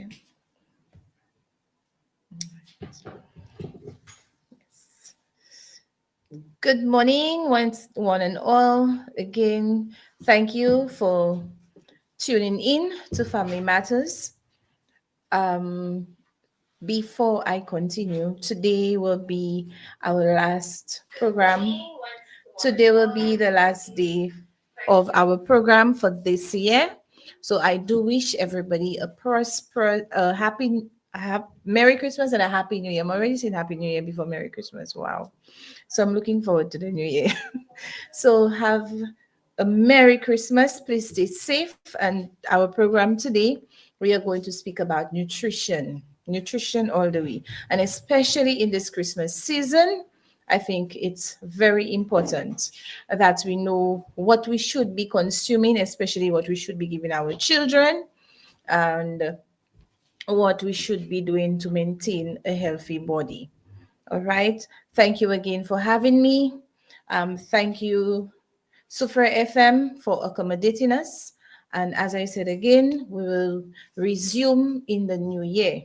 Okay. Good morning, one and all. Again, thank you for tuning in to Family Matters. Um, Before I continue, today will be our last program. Today will be the last day of our program for this year. So I do wish everybody a prosperous, Merry Christmas and a Happy New Year. I'm already saying Happy New Year before Merry Christmas. Wow. So I'm looking forward to the new year. So have a Merry Christmas. Please stay safe. And our program today, we are going to speak about nutrition all the way. And especially in this Christmas season, I think it's very important that we know what we should be consuming, especially what we should be giving our children, and what we should be doing to maintain a healthy body. All right. Thank you again for having me. Thank you, Sufra FM, for accommodating us. And as I said again, we will resume in the new year.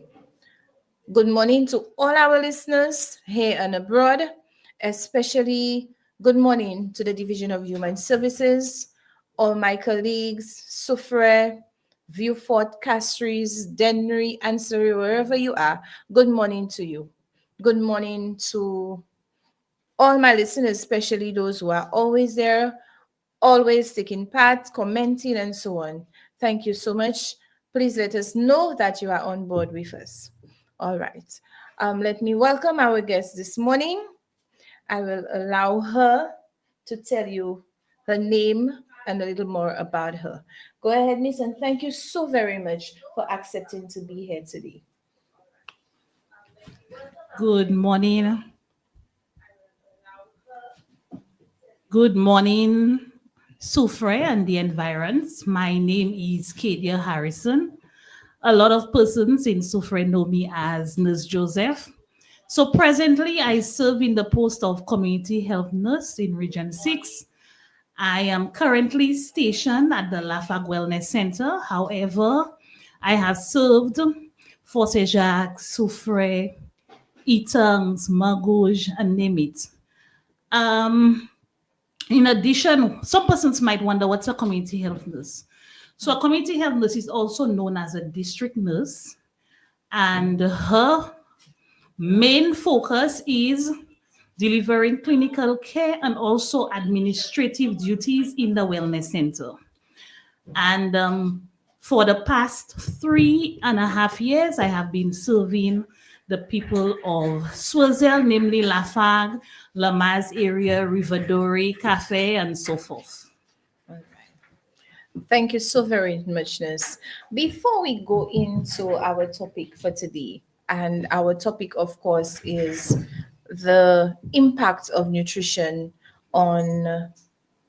Good morning to all our listeners here and abroad, especially good morning to the Division of Human Services, all my colleagues, Sufre, Viewfort, Castries, Dennery, and Surrey, wherever you are. Good morning to you. Good morning to all my listeners, especially those who are always there, always taking part, commenting, and so on. Thank you so much. Please let us know that you are on board with us. All right. Let me welcome our guest this morning. I will allow her to tell you her name and a little more about her. Go ahead, Miss, and thank you so very much for accepting to be here today. Good morning. Good morning, Sufre and the environs. My name is Kadia Harrison. A lot of persons in Sufre know me as Nurse Joseph. So presently, I serve in the post of Community Health Nurse in Region 6. I am currently stationed at the Lafag Wellness Center. However, I have served for Jacques, Soufre, Etangs, Magouge, and name it. In addition, some persons might wonder what's a community health nurse. So a community health nurse is also known as a district nurse, and her main focus is delivering clinical care and also administrative duties in the wellness center. And for the past 3.5 years, I have been serving the people of Swazel, namely Lafag, Lamaz area, Rivadori, Cafe, and so forth. All right. Thank you so very much, Nurse. Before we go into our topic for today, and our topic, of course, is the impact of nutrition on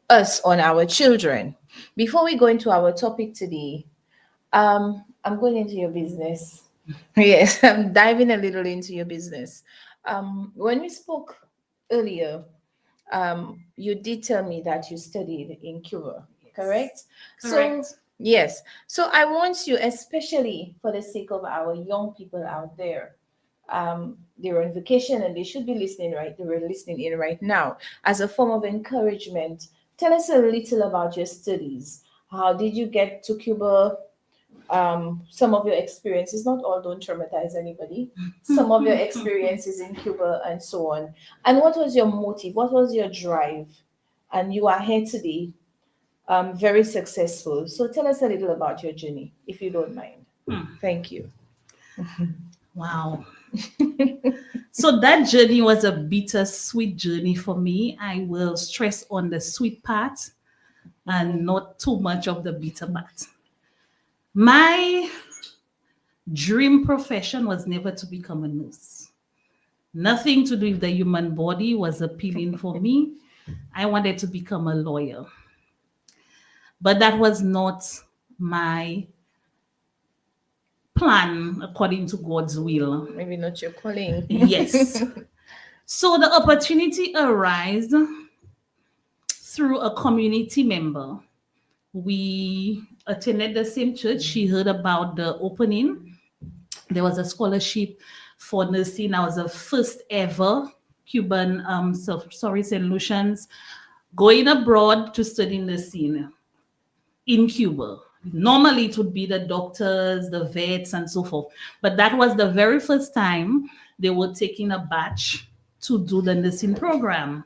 us, on our children. Before we go into our topic today, I'm going into your business. Yes, I'm diving a little into your business. When we spoke earlier, you did tell me that you studied in Cuba, correct? So, Correct. yes. So I want you, especially for the sake of our young people out there, they're on vacation and they should be listening, right? They were listening in right now. As a form of encouragement, tell us a little about your studies. How did you get to Cuba? Some of your experiences, not all, don't traumatize anybody, some of your experiences in Cuba and so on. And what was your motive? What was your drive? And you are here today, very successful. So tell us a little about your journey, if you don't mind. Thank you. Wow. So that journey was a bittersweet journey for me. I will stress on the sweet part and not too much of the bitter part. My dream profession was never to become a nurse. Nothing to do with the human body was appealing for me. I wanted to become a lawyer. But that was not my plan according to God's will. Maybe not your calling. Yes. So the opportunity arose through a community member. We attended the same church. She heard about the opening There was a scholarship for nursing. I was the first ever Cuban, St. Lucians going abroad to study nursing in Cuba. Normally, it would be the doctors, the vets, and so forth. But that was the very first time they were taking a batch to do the nursing program.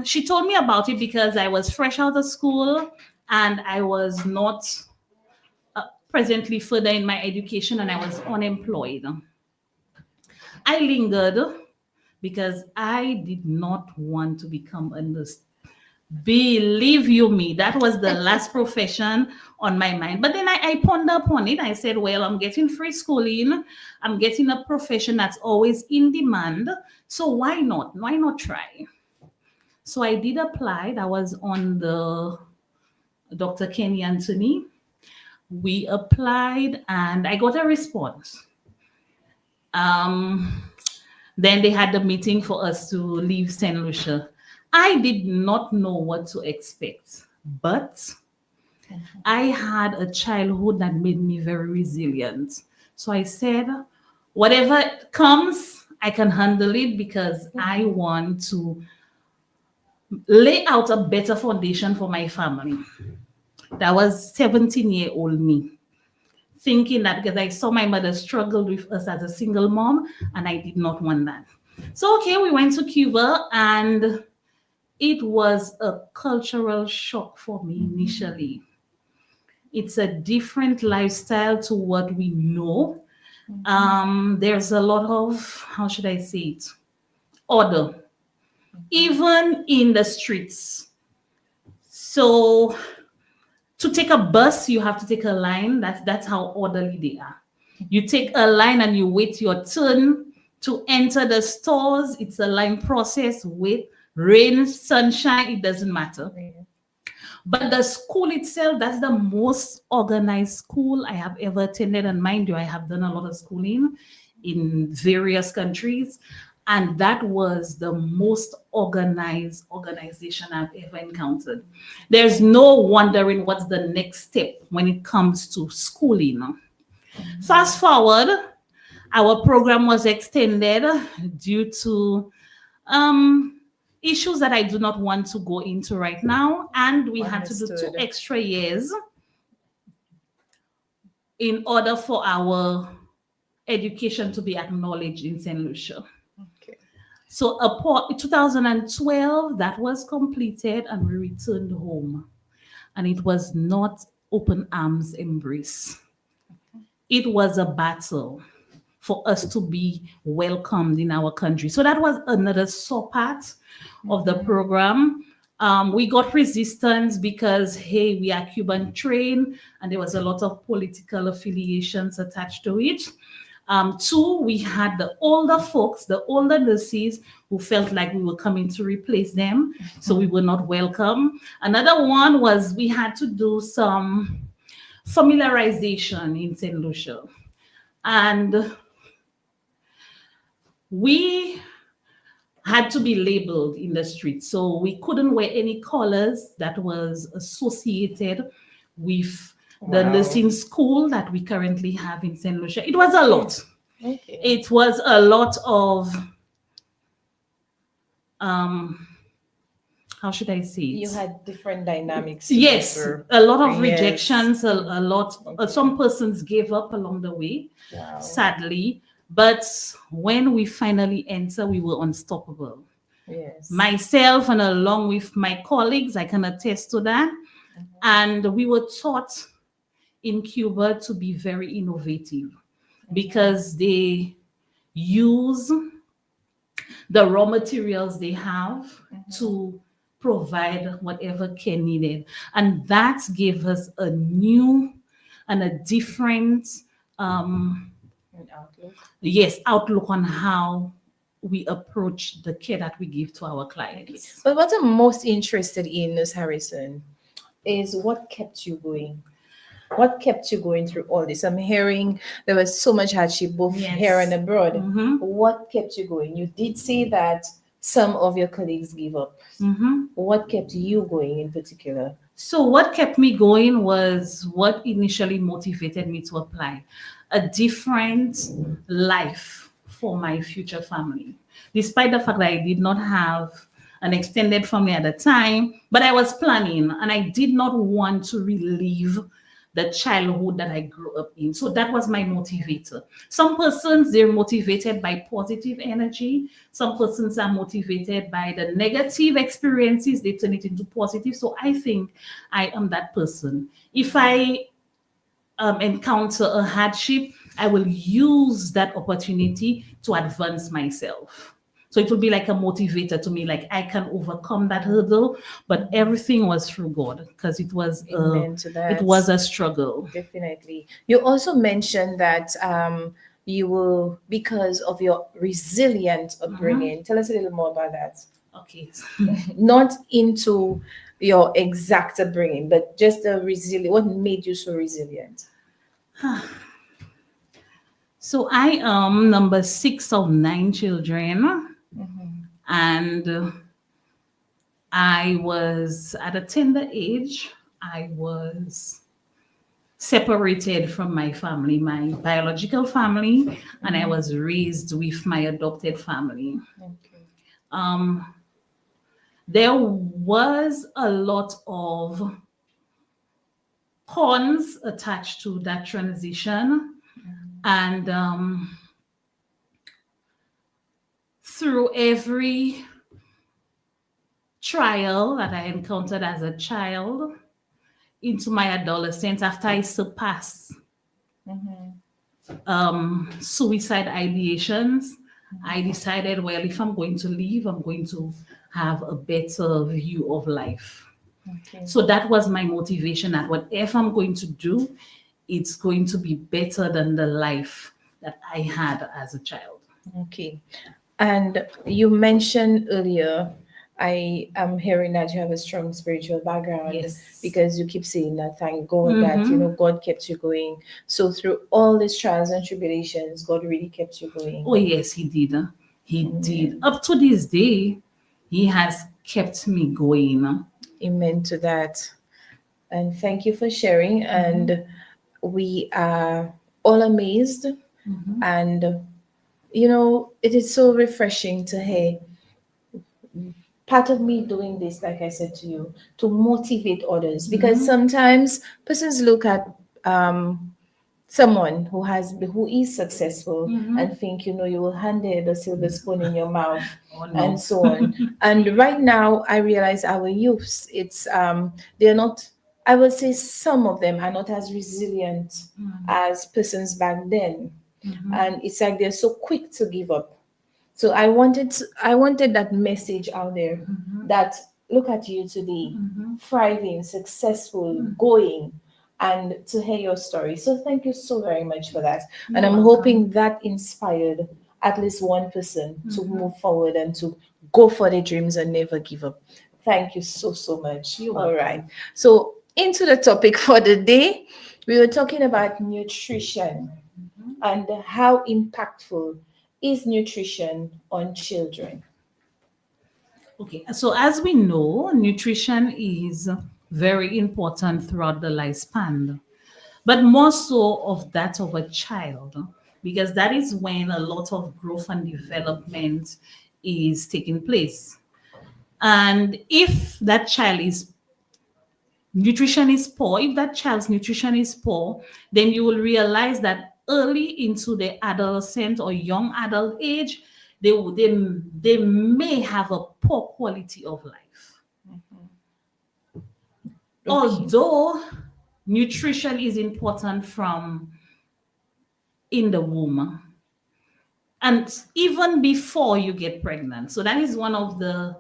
She told me about it because I was fresh out of school and I was not presently further in my education and I was unemployed. I lingered because I did not want to become a nurse. Believe you me, that was the last profession on my mind. But then I pondered upon it. I said, well, I'm getting free schooling. I'm getting a profession that's always in demand. So why not? Why not try? So I did apply. That was on the Dr. Kenny Anthony. We applied and I got a response. Um, then they had the meeting for us to leave St. Lucia. I did not know what to expect, but I had a childhood that made me very resilient. So I said, whatever comes, I can handle it because I want to lay out a better foundation for my family. That was 17-year-old me, thinking that because I saw my mother struggle with us as a single mom, and I did not want that. So, okay, we went to Cuba, and it was a cultural shock for me initially. It's a different lifestyle to what we know. There's a lot of, how should I say it, order, even in the streets. So to take a bus, you have to take a line. That's how orderly they are. You take a line and you wait your turn to enter the stores. It's a line process with rain, sunshine, it doesn't matter. But the school itself, that's the most organized school I have ever attended. And mind you, I have done a lot of schooling in various countries. And that was the most organized organization I've ever encountered. There's no wondering what's the next step when it comes to schooling. Fast forward, our program was extended due to issues that I do not want to go into right now. And we had to do 2 extra years in order for our education to be acknowledged in St. Lucia. Okay. So in 2012, that was completed and we returned home. And it was not open arms embrace. It was a battle for us to be welcomed in our country. So that was another sore part of the program. We got resistance because, hey, we are Cuban trained, and there was a lot of political affiliations attached to it. 2, we had the older folks, the older nurses who felt like we were coming to replace them, so we were not welcome. Another one was we had to do some familiarization in St. Lucia. And we had to be labeled in the street. So we couldn't wear any colors that was associated with the nursing school that we currently have in St. Lucia. It was a lot. Okay. It was a lot of, how should I say it? You had different dynamics. Yes, a lot of rejections, a lot. Okay. Some persons gave up along the way, Wow. sadly. But when we finally enter, we were unstoppable. Yes. Myself and along with my colleagues, I can attest to that. And we were taught in Cuba to be very innovative because they use the raw materials they have to provide whatever care needed. And that gave us a new and a different outlook. Outlook on how we approach the care that we give to our clients. But what I'm most interested in, Ms. Harrison, is what kept you going? What kept you going through all this? I'm hearing there was so much hardship both here and abroad. What kept you going? You did say that some of your colleagues gave up. What kept you going in particular? So what kept me going was what initially motivated me to apply. a different life for my future family. Despite the fact that I did not have an extended family at the time, but I was planning and I did not want to relive the childhood that I grew up in. So that was my motivator. Some persons, they're motivated by positive energy. Some persons are motivated by the negative experiences, they turn it into positive. So I think I am that person. If I encounter a hardship, I will use that opportunity to advance myself. So it will be like a motivator to me, like I can overcome that hurdle, but everything was through God because Amen to it that. was a struggle. Definitely. You also mentioned that you will, because of your resilient upbringing. Tell us a little more about that. Okay. Not into your exact upbringing, but just the resilient. What made you so resilient? So I am number 6 of 9 children, and I was at a tender age. I was separated from my family, my biological family, and I was raised with my adopted family. Okay. Um, there was a lot of cons attached to that transition, and through every trial that I encountered as a child into my adolescence, after I surpassed suicide ideations, I decided, well, if I'm going to leave, I'm going to have a better view of life. Okay. So that was my motivation that whatever I'm going to do, it's going to be better than the life that I had as a child. Okay. And you mentioned earlier, I am hearing that you have a strong spiritual background Yes. because you keep saying that thank God that God kept you going. So through all these trials and tribulations, God really kept you going. Oh, yes, he did. He did. Up to this day, he has kept me going. Amen to that. And thank you for sharing. And we are all amazed. And, it is so refreshing to hear part of me doing this, like I said to you, to motivate others. Because sometimes persons look at someone who is successful and think you will hand the silver spoon in your mouth Oh, no. and so on. And right now I realize our youths, it's they're not, I will say some of them are not as resilient as persons back then. And it's like they're so quick to give up. So I wanted that message out there that look at you today, thriving, successful, going, and to hear your story. So thank you so very much for that. And I'm hoping that inspired at least one person to move forward and to go for their dreams and never give up. Thank you so, so much. You're All welcome. right. So into the topic for the day, we were talking about nutrition and how impactful is nutrition on children. Okay, so as we know, nutrition is very important throughout the lifespan, but more so of that of a child, because that is when a lot of growth and development is taking place. And if that child is nutrition is poor, if that child's nutrition is poor, then you will realize that early into the adolescent or young adult age, they may have a poor quality of life. Okay. Although nutrition is important from in the womb and even before you get pregnant. So that is one of the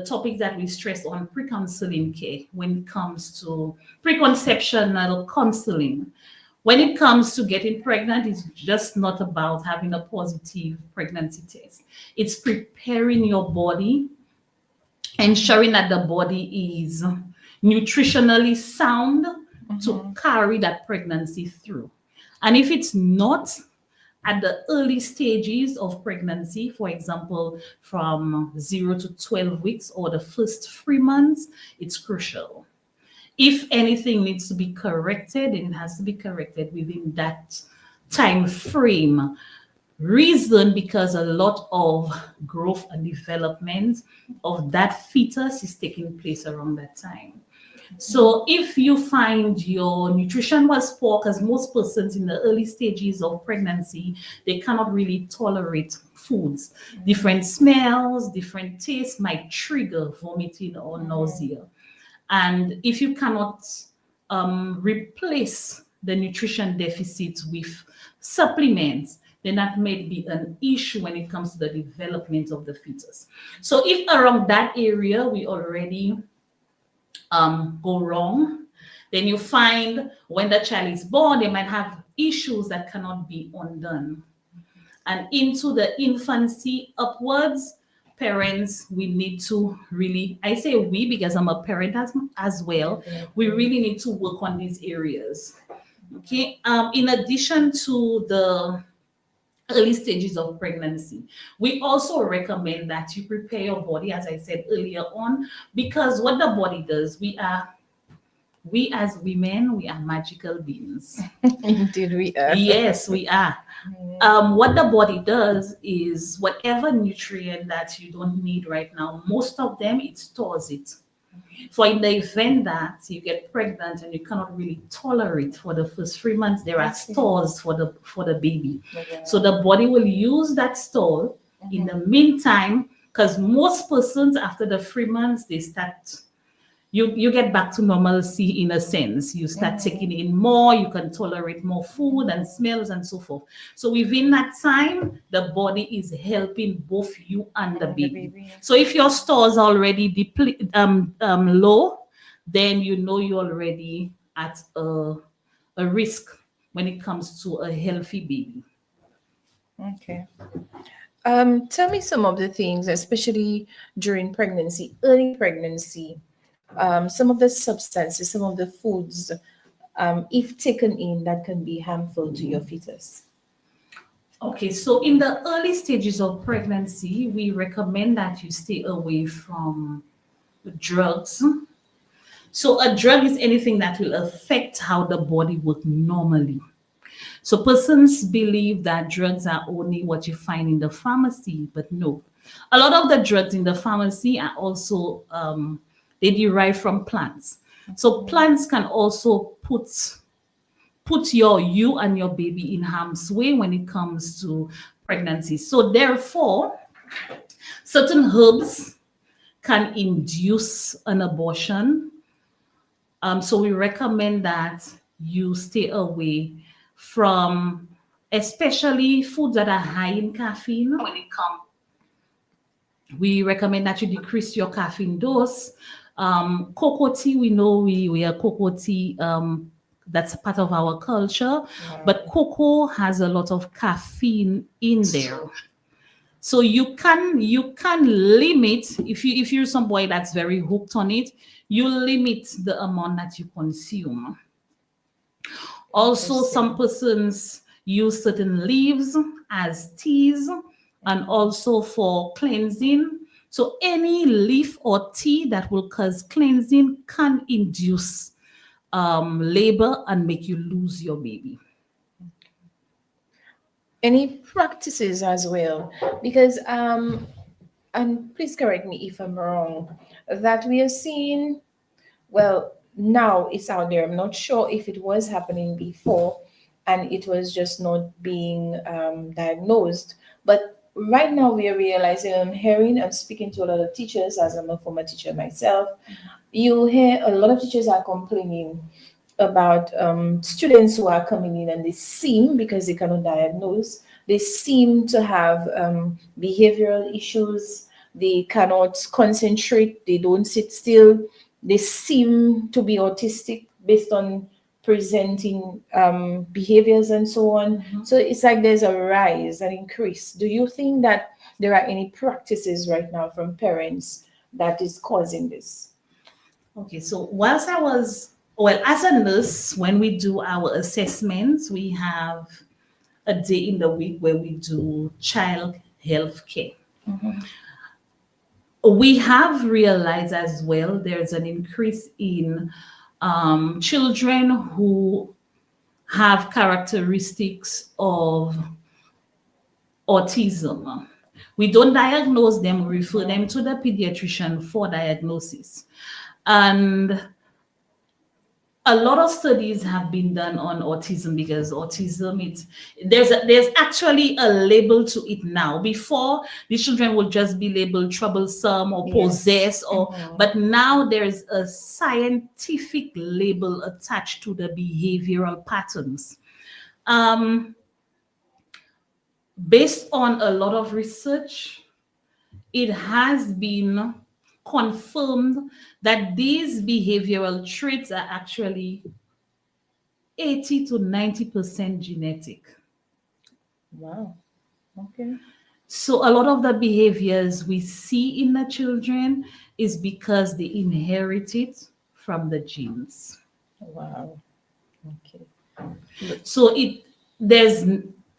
topics that we stress on pre-counseling care when it comes to preconceptional counseling. When it comes to getting pregnant, it's just not about having a positive pregnancy test. It's preparing your body, ensuring that the body is nutritionally sound to carry that pregnancy through. And if it's not at the early stages of pregnancy, for example, from 0 to 12 weeks or the first 3 months, it's crucial. If anything needs to be corrected, then it has to be corrected within that time frame. Reason because a lot of growth and development of that fetus is taking place around that time. So if you find your nutrition was poor, because most persons in the early stages of pregnancy, they cannot really tolerate foods. Different smells, different tastes might trigger vomiting or nausea. And if you cannot replace the nutrition deficit with supplements, then that may be an issue when it comes to the development of the fetus. So if around that area we already go wrong, then you find when the child is born, they might have issues that cannot be undone. And into the infancy upwards, parents, we need to really, I say we because I'm a parent as well, we really need to work on these areas. Okay. In addition to the early stages of pregnancy, we also recommend that you prepare your body, as I said earlier on, because what the body does, we as women, we are magical beings. Indeed, we are. Yes, we are. What the body does is whatever nutrient that you don't need right now, most of them it stores it. For in the event that you get pregnant and you cannot really tolerate for the first 3 months, there are stores for the baby. So the body will use that store in the meantime, because most persons after the 3 months they start you get back to normalcy in a sense. You start taking in more, you can tolerate more food and smells and so forth. So within that time, the body is helping both you and the baby. So if your stores are already low, then you know you're already at a risk when it comes to a healthy baby. Okay. Tell me some of the things, especially during pregnancy, early pregnancy, some of the substances, some of the foods, if taken in, that can be harmful to your fetus. Okay, so in the early stages of pregnancy, we recommend that you stay away from drugs. So a drug is anything that will affect how the body works normally. So persons believe that drugs are only what you find in the pharmacy, but no. A lot of the drugs in the pharmacy are also they derive from plants. So plants can also put you and your baby in harm's way when it comes to pregnancy. So therefore, certain herbs can induce an abortion. So we recommend that you stay away from especially foods that are high in caffeine. We recommend that you decrease your caffeine dose. Cocoa tea, we know we are cocoa tea. That's part of our culture, but cocoa has a lot of caffeine in there. So you can limit if you're some boy that's very hooked on it, you limit the amount that you consume. Also, some persons use certain leaves as teas and also for cleansing. So any leaf or tea that will cause cleansing can induce labor and make you lose your baby. Any practices as well, because and please correct me if I'm wrong, that we are seeing, well, now it's out there. I'm not sure if it was happening before and it was just not being diagnosed. But right now we are realizing, I'm hearing, I'm speaking to a lot of teachers, as I'm a former teacher myself. You hear a lot of teachers are complaining about students who are coming in and they seem, because they cannot diagnose, they seem to have behavioral issues. They cannot concentrate, they don't sit still, they seem to be autistic based on presenting behaviors and so on. So it's like there's a rise, an increase. Do you think that there are any practices right now from parents that is causing this? Okay, so whilst I was, well, as a nurse, when we do our assessments, we have a day in the week where we do child health care. We have realized as well there's an increase in children who have characteristics of autism. We don't diagnose them, we refer them to the pediatrician for diagnosis. And a lot of studies have been done on autism because autism, there's actually a label to it now. Before, the children would just be labeled troublesome or possessed, but now there's a scientific label attached to the behavioral patterns. Based on a lot of research, it has been confirmed that these behavioral traits are actually 80 to 90% genetic. Wow. Okay. So a lot of the behaviors we see in the children is because they inherit it from the genes. Wow. Okay. So there's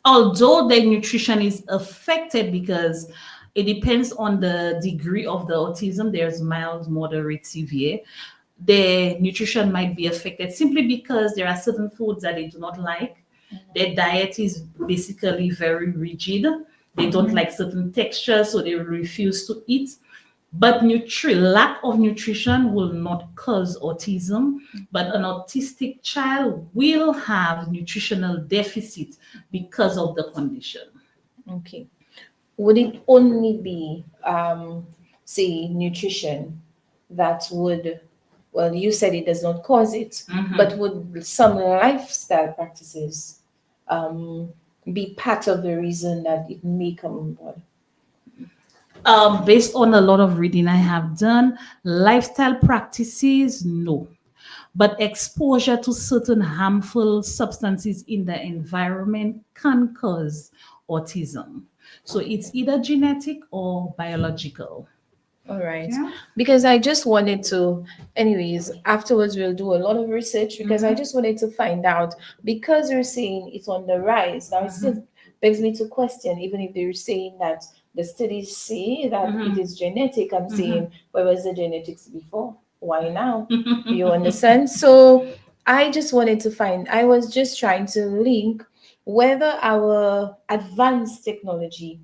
although the nutrition is affected because it depends on the degree of the autism. There's mild, moderate, severe. Their nutrition might be affected simply because there are certain foods that they do not like. Their diet is basically very rigid. They don't like certain textures, so they refuse to eat. But lack of nutrition will not cause autism, but an autistic child will have nutritional deficit because of the condition. Okay. Would it only be, say, nutrition that would, well, you said it does not cause it, but would some lifestyle practices be part of the reason that it may come about? Based on a lot of reading I have done, lifestyle practices, no. But exposure to certain harmful substances in the environment can cause autism. So it's either genetic or biological. All right. Yeah. Because I just wanted to, anyways, afterwards we'll do a lot of research because I just wanted to find out, because you're saying it's on the rise. Now it still begs me to question, even if they're saying that the studies say that it is genetic, I'm saying, where was the genetics before? Why now? You understand? So I just wanted to find, I was just trying to link whether our advanced technology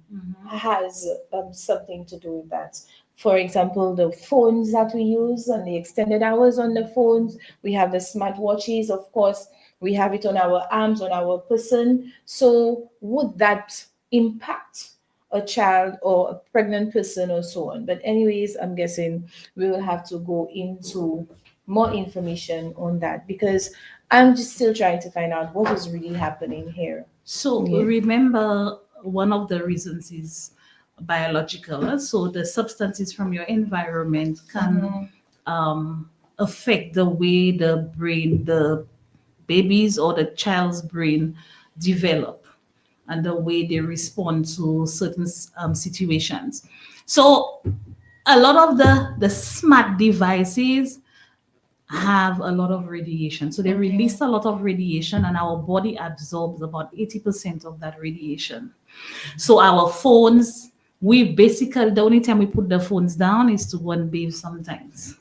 has something to do with that. For example, the phones that we use and the extended hours on the phones, we have the smartwatches, of course, we have it on our arms, on our person. So would that impact a child or a pregnant person or so on? But anyways, I'm guessing we will have to go into more information on that because I'm just still trying to find out what is really happening here. So Yeah. remember, one of the reasons is biological. So the substances from your environment can affect the way the brain, the baby's or the child's brain develop and the way they respond to certain situations. So a lot of the smart devices have a lot of radiation. So they release a lot of radiation, and our body absorbs about 80% of that radiation. So our phones, we basically, the only time we put the phones down is to go and bathe sometimes.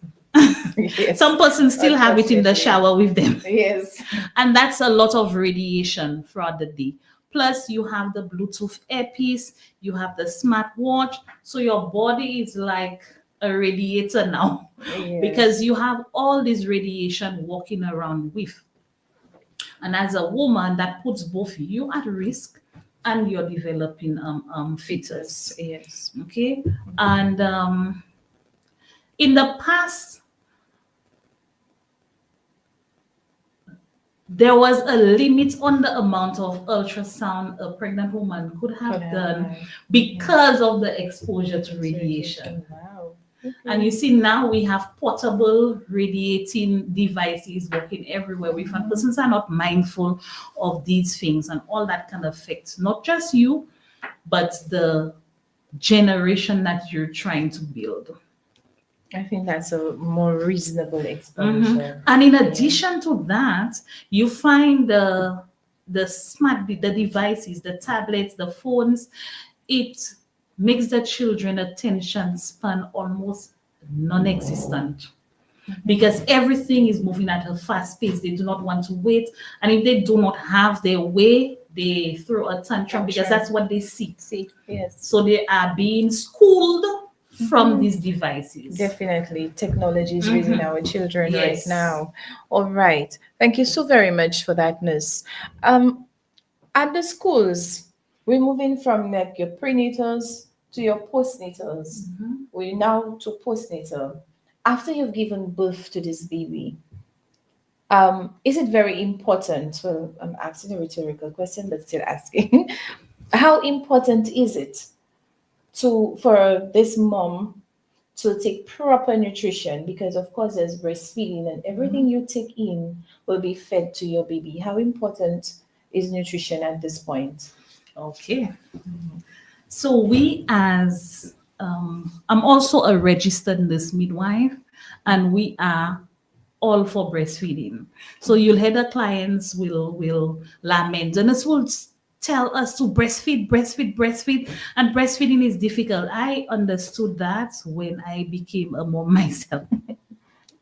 Yes. Some persons still have it in the Unfortunately. shower with them. Yes. And that's a lot of radiation throughout the day. Plus, you have the Bluetooth earpiece, you have the smartwatch. So your body is like a radiator now because you have all this radiation walking around with. And as a woman, that puts both you at risk and you're developing fetus. Yes. Okay. And in the past, there was a limit on the amount of ultrasound a pregnant woman could have done because of the exposure to radiation. Wow. And you see, now we have portable radiating devices working everywhere. We find persons are not mindful of these things, and all that can affect not just you, but the generation that you're trying to build. I think that's a more reasonable explanation. And in addition to that, you find the devices, the tablets, the phones, it makes the children attention span almost non-existent. because everything is moving at a fast pace. They do not want to wait. And if they do not have their way, they throw a tantrum because that's what they see. See, yes. So they are being schooled from these devices. Definitely. Technology is raising our children right Yes. now. All right. Thank you so very much for that, Miss. At the schools, we're moving from like your prenatals to your postnatals. We're now to postnatal. After you've given birth to this baby, is it very important? Well, I'm asking a rhetorical question, but still asking. How important is it to for this mom to take proper nutrition? Because of course there's breastfeeding and everything you take in will be fed to your baby. How important is nutrition at this point? Okay. So we as I'm also a registered nurse midwife, and we are all for breastfeeding. So you'll hear the clients will lament. The nurse will tell us to breastfeed, breastfeed, breastfeed, and breastfeeding is difficult. I understood that when I became a mom myself.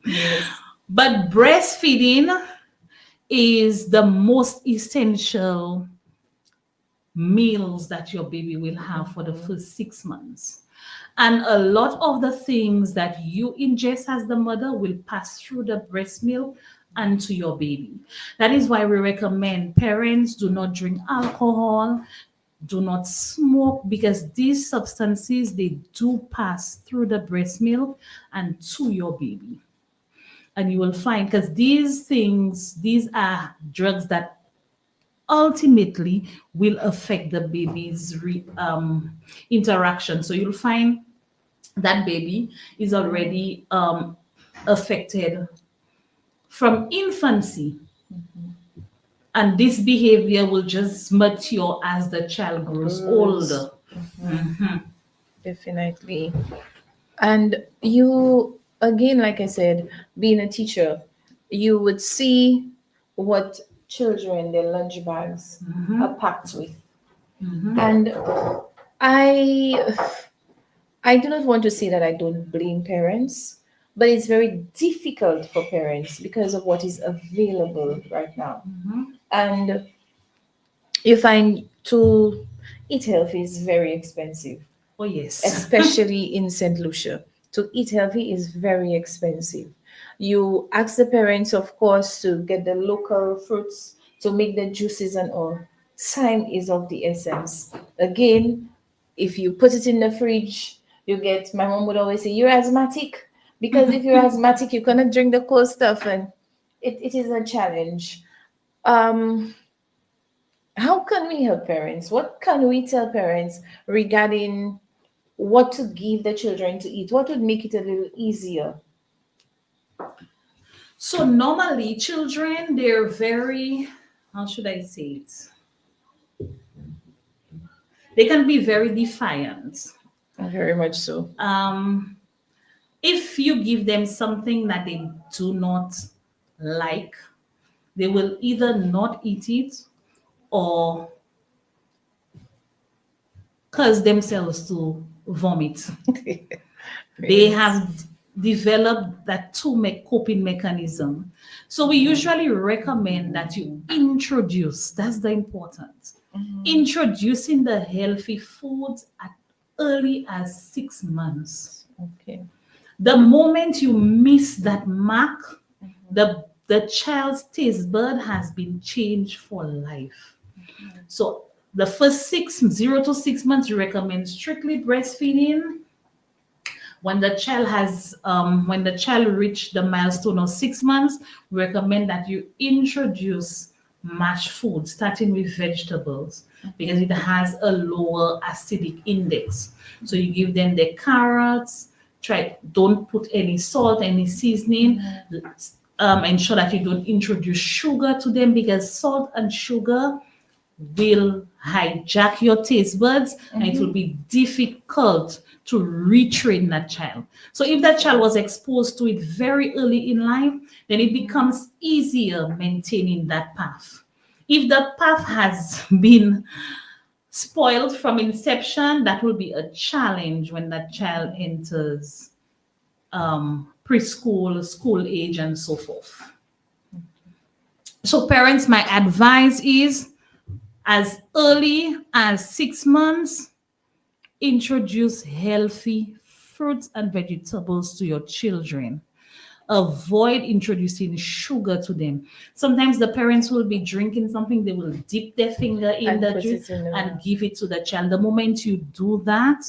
Yes. But breastfeeding is the most essential meals that your baby will have for the first 6 months. And a lot of the things that you ingest as the mother will pass through the breast milk and to your baby. That is why we recommend parents do not drink alcohol, do not smoke, because these substances they do pass through the breast milk and to your baby. And you will find, because these things, these are drugs that ultimately will affect the baby's interaction. So you'll find that baby is already affected from infancy. And this behavior will just mature as the child grows older. Definitely. And you, again, like I said, being a teacher, you would see what children, their lunch bags are packed with. And I I do not want to say that I don't blame parents, but it's very difficult for parents because of what is available right now. And you find to eat healthy is very expensive, Oh, yes. especially in St. Lucia. To eat healthy is very expensive. You ask the parents, of course, to get the local fruits to make the juices and all. Time is of the essence. Again, if you put it in the fridge, you get, my mom would always say, you're asthmatic. Because if you're asthmatic, you cannot drink the cold stuff, and it is a challenge. Um, how can we help parents? What can we tell parents regarding what to give the children to eat? What would make it a little easier? So normally children, they're very, how should I say it? They can be very defiant. Very much so. If you give them something that they do not like, they will either not eat it or cause themselves to vomit. They have developed that coping mechanism. So we usually recommend that you introduce, that's the important, introducing the healthy foods at early as 6 months. Okay. The moment you miss that mark, the child's taste bud has been changed for life. So the first 0 to 6 months, you recommend strictly breastfeeding. When the child reached the milestone of 6 months, we recommend that you introduce mashed food, starting with vegetables, because it has a lower acidic index. So you give them the carrots. Don't put any salt, any seasoning. Ensure that you don't introduce sugar to them, because salt and sugar will hijack your taste buds, and it will be difficult to retrain that child. So if that child was exposed to it very early in life, then it becomes easier maintaining that path. If the path has been spoiled from inception, that will be a challenge when that child enters preschool, school age, and so forth. So, parents, my advice is as early as 6 months, introduce healthy fruits and vegetables to your children. Avoid introducing sugar to them. Sometimes the parents will be drinking something, they will dip their finger in And the put drink it in the and give it to the child. The moment you do that,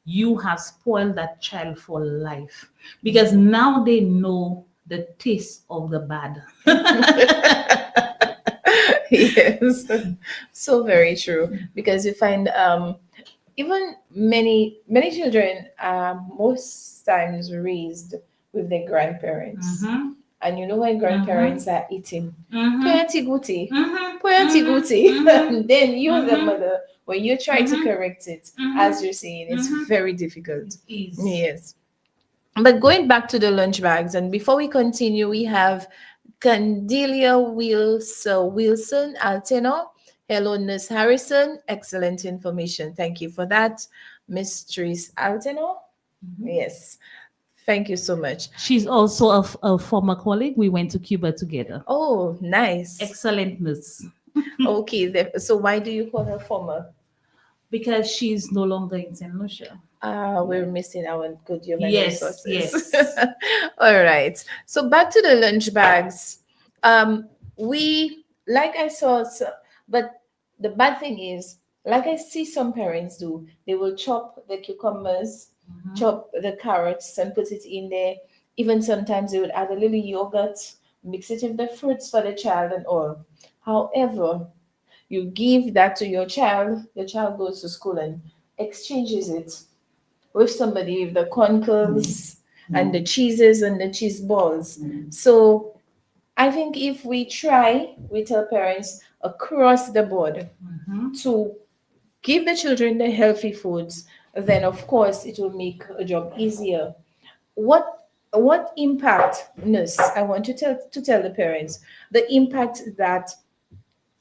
you have spoiled that child for life because now they know the taste of the bad. Yes, so very true. Because you find even many children are most times raised with their grandparents. Mhm, And you know when grandparents are eating, mhm, poyati guti, mhm, poyati mhm, guti. mhm, And then you, the mhm, mother, when you try to mhm, correct it, as mhm, you're saying, it's mhm. very difficult. It is. Yes. But going back to the lunch bags, and before we continue, we have Candelia Wilson Alteno. Hello, Nurse Harrison. Excellent information. Thank you for that, Mistress Alteno. Mhm. Yes. Thank you so much. She's also a former colleague. We went to Cuba together. Oh, nice. Excellentness. Okay, so why do you call her former? Because she's no longer in St. Lucia. We're missing our good human Yes, resources. yes. All right. So back to the lunch bags. We like I saw, but the bad thing is, like I see some parents do, they will chop the cucumbers, Mhm. chop the carrots, and put it in there. Even sometimes they would add a little yogurt, mix it with the fruits for the child and all. However, you give that to your child, the child goes to school and exchanges it with somebody with the corncones and the cheeses and the cheese balls. So I think if we try, we tell parents across the board Mhm. to give the children the healthy foods, then of course it will make a job easier. What impact, nurse? I want to tell the parents the impact that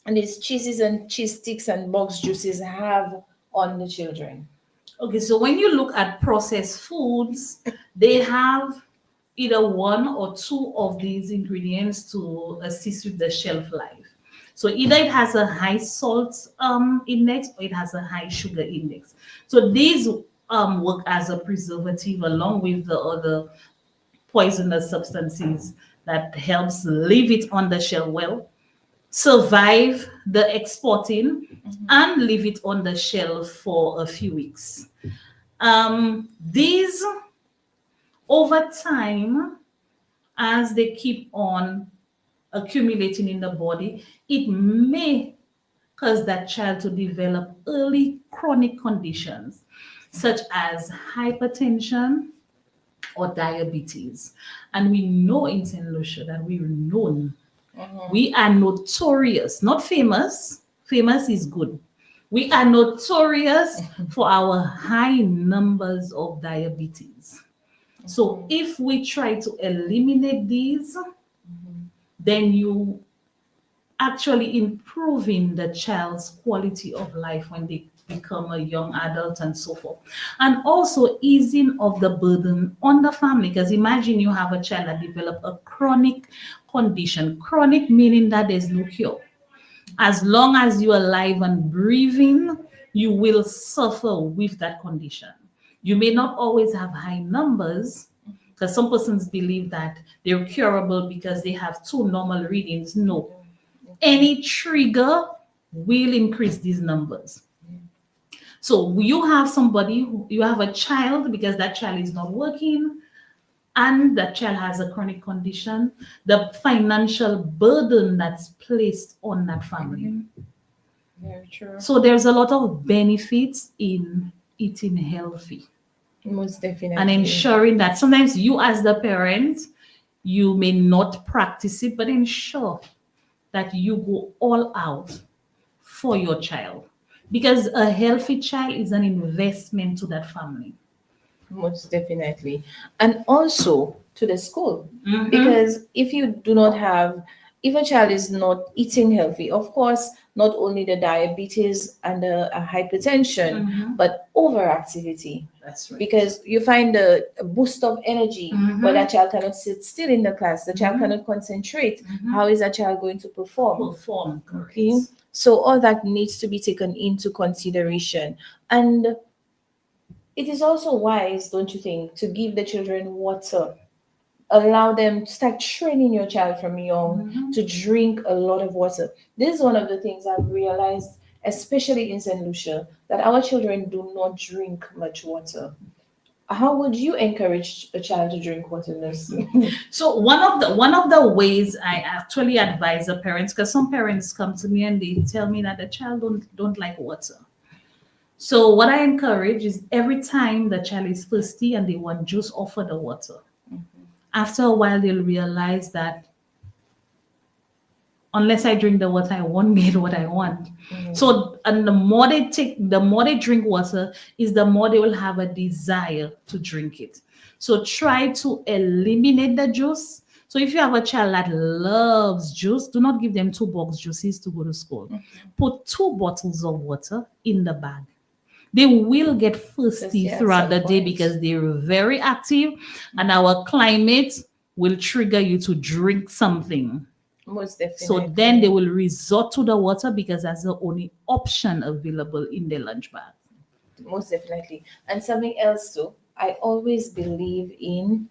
these cheeses and cheese sticks and box juices have on the children. Okay, so when you look at processed foods, they have either one or two of these ingredients to assist with the shelf life. So either it has a high salt index or it has a high sugar index. So these work as a preservative along with the other poisonous substances that helps leave it on the shelf well, survive the exporting, and leave it on the shelf for a few weeks. These over time, as they keep on accumulating in the body, it may cause that child to develop early chronic conditions such as hypertension or diabetes. And we know in St. Lucia that we're known, we are notorious, not famous, famous is good. We are notorious for our high numbers of diabetes. So if we try to eliminate these, then you actually improving the child's quality of life when they become a young adult and so forth. And also easing of the burden on the family. Because imagine you have a child that develop a chronic condition. Chronic meaning that there's no cure. As long as you're alive and breathing, you will suffer with that condition. You may not always have high numbers because some persons believe that they're curable because they have two normal readings. No, any trigger will increase these numbers. So you have somebody, you have a child because that child is not working and that child has a chronic condition, the financial burden that's placed on that family. Very true. So there's a lot of benefits in eating healthy Most and definitely. ensuring that sometimes you as the parent, you may not practice it, but ensure that you go all out for your child because a healthy child is an investment to that family. Most definitely. And also to the school. Mm-hmm. Because if you do not have if a child is not eating healthy, of course, not only the diabetes and the hypertension, but overactivity. That's right. Because you find a boost of energy, but that child cannot sit still in the class, the child cannot concentrate. How is that child going to perform? Okay, so all that needs to be taken into consideration. And it is also wise, don't you think, to give the children water, allow them to start training your child from young to drink a lot of water. This is one of the things I've realized, especially in St. Lucia, that our children do not drink much water. How would you encourage a child to drink water, Nurse? So one of the ways I actually advise the parents, because some parents come to me and they tell me that the child don't like water. So what I encourage is every time the child is thirsty and they want juice, offer the water. After a while, they'll realize that unless I drink the water, I won't get what I want. So, and the more they drink water, is the more they will have a desire to drink it. So try to eliminate the juice. So if you have a child that loves juice, do not give them 2 box juices to go to school. Put 2 bottles of water in the bag. They will get thirsty throughout the day because they're very active, and our climate will trigger you to drink something. Most definitely. So then they will resort to the water because that's the only option available in their lunch bag. Most definitely. And something else too, I always believe in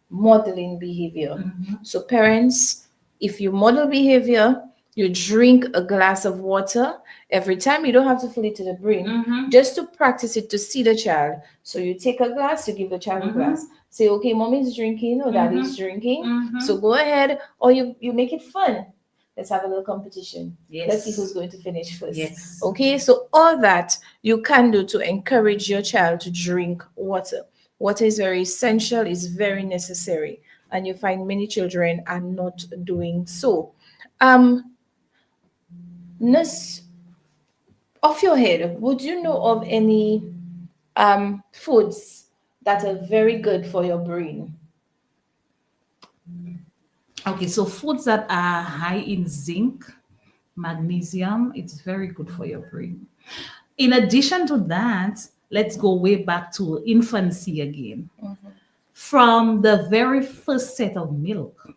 modeling behavior. So parents, if you model behavior, you drink a glass of water every time. You don't have to fill it to the brim, just to practice it, to see the child. So you take a glass, you give the child a glass. Say, okay, mommy's drinking or daddy's drinking. So go ahead, or you make it fun. Let's have a little competition. Let's see who's going to finish first. Okay, so all that you can do to encourage your child to drink water. Water is very essential, is very necessary, and you find many children are not doing so. Nurse, off your head, would you know of any foods that are very good for your brain? Okay, so foods that are high in zinc, magnesium, it's very good for your brain. In addition to that, let's go way back to infancy again. From the very first set of milk,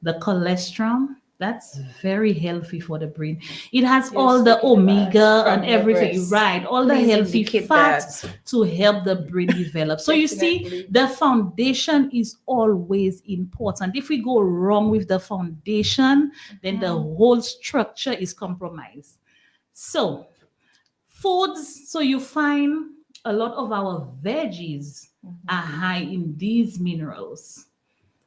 the cholesterol, that's very healthy for the brain. It has all the omega and everything, right? All the healthy fats to help the brain develop. So you see, the foundation is always important. If we go wrong with the foundation, then the whole structure is compromised. So foods, so you find a lot of our veggies are high in these minerals.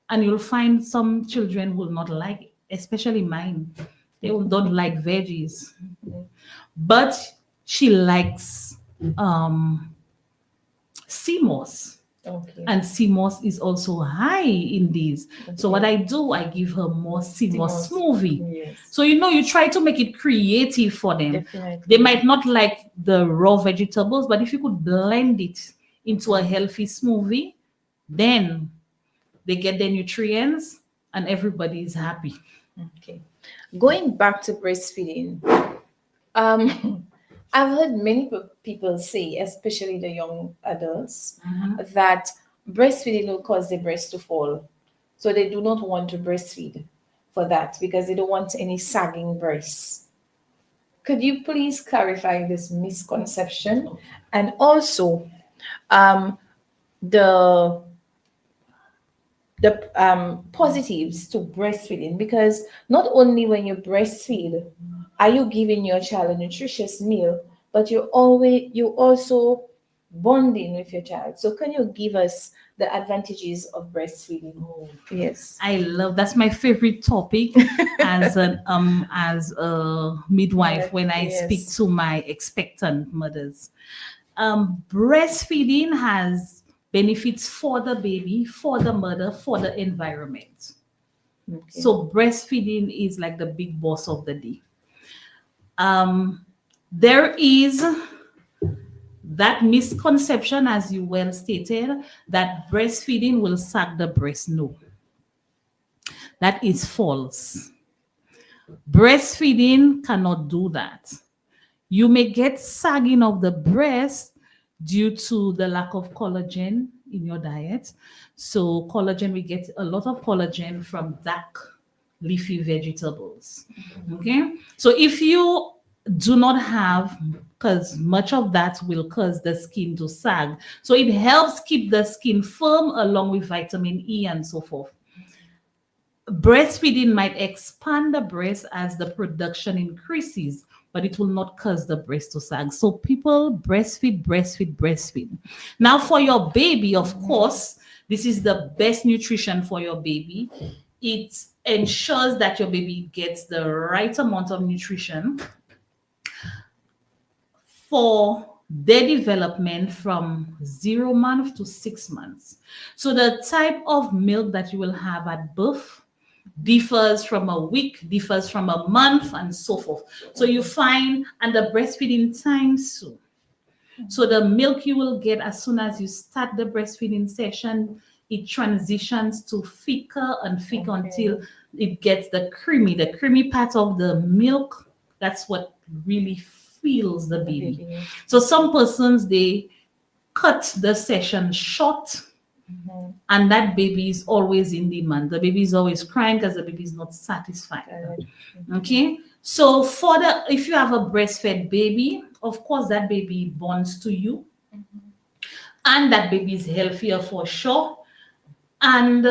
And you'll find some children will not like it, especially mine. They don't like veggies. But she likes sea moss. And sea moss is also high in these. So what I do, I give her more sea moss smoothie. So you try to make it creative for them. They might not like the raw vegetables, but if you could blend it into a healthy smoothie, then they get their nutrients and everybody is happy. Okay. Going back to breastfeeding, I've heard many people say, especially the young adults, that breastfeeding will cause the breast to fall. So they do not want to breastfeed for that because they don't want any sagging breasts. Could you please clarify this misconception? And also, the positives to breastfeeding, because not only when you breastfeed are you giving your child a nutritious meal, but you also bonding with your child. So can you give us the advantages of breastfeeding? Yes, I love, that's my favorite topic as a midwife when I speak to my expectant mothers. Breastfeeding has benefits for the baby, for the mother, for the environment. So breastfeeding is like the big boss of the day. There is that misconception, as you well stated, that breastfeeding will sag the breast. No, that is false. Breastfeeding cannot do that. You may get sagging of the breast due to the lack of collagen in your diet. So, collagen, we get a lot of collagen from dark leafy vegetables. Okay. So, if you do not have, because much of that will cause the skin to sag. So, it helps keep the skin firm along with vitamin E and so forth. Breastfeeding might expand the breast as the production increases, but it will not cause the breast to sag. So people breastfeed, breastfeed, breastfeed. Now for your baby, of course, this is the best nutrition for your baby. It ensures that your baby gets the right amount of nutrition for their development from 0 month to 6 months. So the type of milk that you will have at birth differs from a week, differs from a month, and so forth. So you find, and the breastfeeding time too. So the milk you will get as soon as you start the breastfeeding session, it transitions to thicker and thicker until it gets the creamy part of the milk. That's what really feels the baby. So some persons, they cut the session short, and that baby is always in demand. The baby is always crying because the baby is not satisfied. Okay. So if you have a breastfed baby, of course that baby bonds to you, and that baby is healthier for sure, and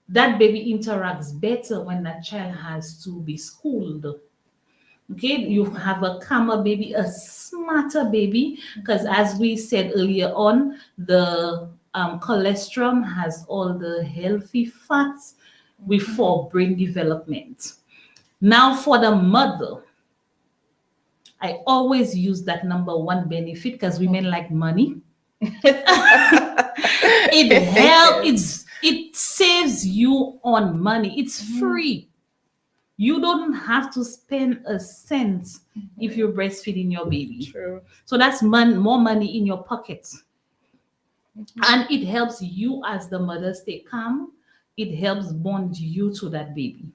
that baby interacts better when that child has to be schooled. Okay, you have a calmer baby, a smarter baby, because as we said earlier on, the cholesterol has all the healthy fats for brain development. Now for the mother, I always use that number one benefit because women like money. It saves you on money. It's free. You don't have to spend a cent if you're breastfeeding your baby. True. So that's more money in your pocket. And it helps you as the mother stay calm. It helps bond you to that baby.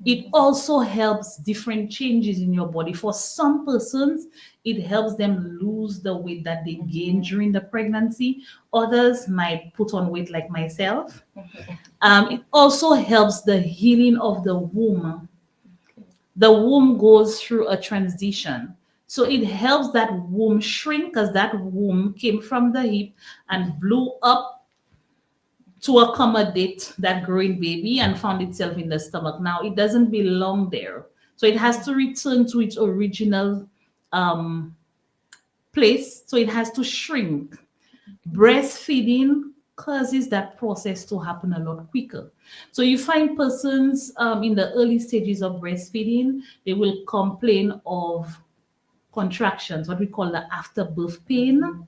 It also helps different changes in your body. For some persons, it helps them lose the weight that they gain during the pregnancy. Others might put on weight like myself. It also helps the healing of the womb. The womb goes through a transition. So it helps that womb shrink because that womb came from the hip and blew up to accommodate that growing baby and found itself in the stomach. Now it doesn't belong there. So it has to return to its original place. So it has to shrink. Breastfeeding causes that process to happen a lot quicker. So you find persons in the early stages of breastfeeding, they will complain of contractions, what we call the afterbirth pain.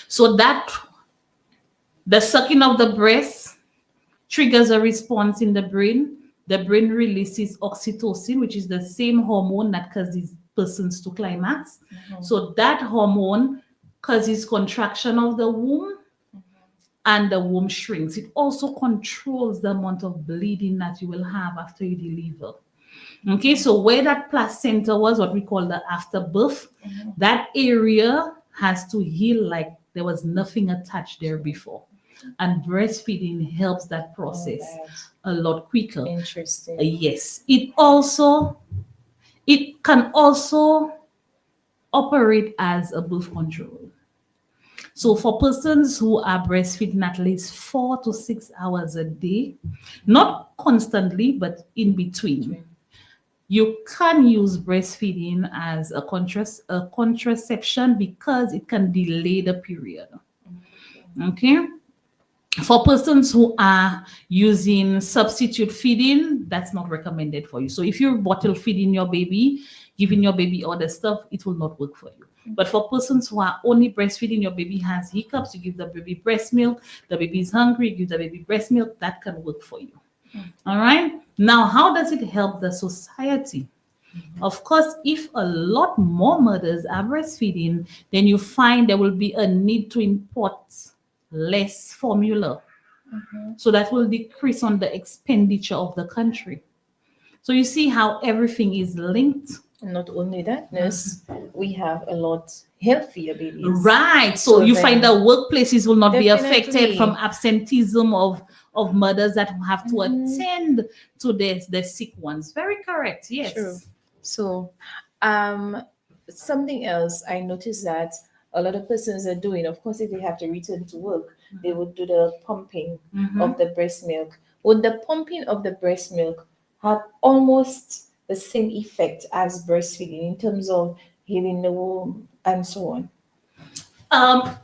So that the sucking of the breast triggers a response in the brain. The brain releases oxytocin, which is the same hormone that causes persons to climax. So that hormone causes contraction of the womb, and the womb shrinks. It also controls the amount of bleeding that you will have after you deliver. Okay, so where that placenta was, what we call the afterbirth, that area has to heal like there was nothing attached there before. And breastfeeding helps that process a lot quicker. Interesting. Yes. It can also operate as a birth control. So for persons who are breastfeeding at least 4 to 6 hours a day, not constantly, but in between, you can use breastfeeding as a contraception because it can delay the period. Okay. For persons who are using substitute feeding, that's not recommended for you. So if you're bottle feeding your baby, giving your baby all the stuff, it will not work for you. But for persons who are only breastfeeding, your baby has hiccups, you give the baby breast milk, the baby is hungry, you give the baby breast milk, that can work for you. All right. Now, how does it help the society? Of course, if a lot more mothers are breastfeeding, then you find there will be a need to import less formula. So that will decrease on the expenditure of the country. So you see how everything is linked. And not only that, nurse, we have a lot healthier babies. Right. So So you find then, that workplaces will not be affected from definitely. absenteeism of mothers that have to Mhm. attend to the sick ones. Very correct. True. Yes. So, um, something else I noticed that a lot of persons are doing, of course, if they have to return to work, they would do the pumping Mm-hmm. of the breast milk. Would the pumping of the breast milk have almost the same effect as breastfeeding in terms of healing the womb and so on?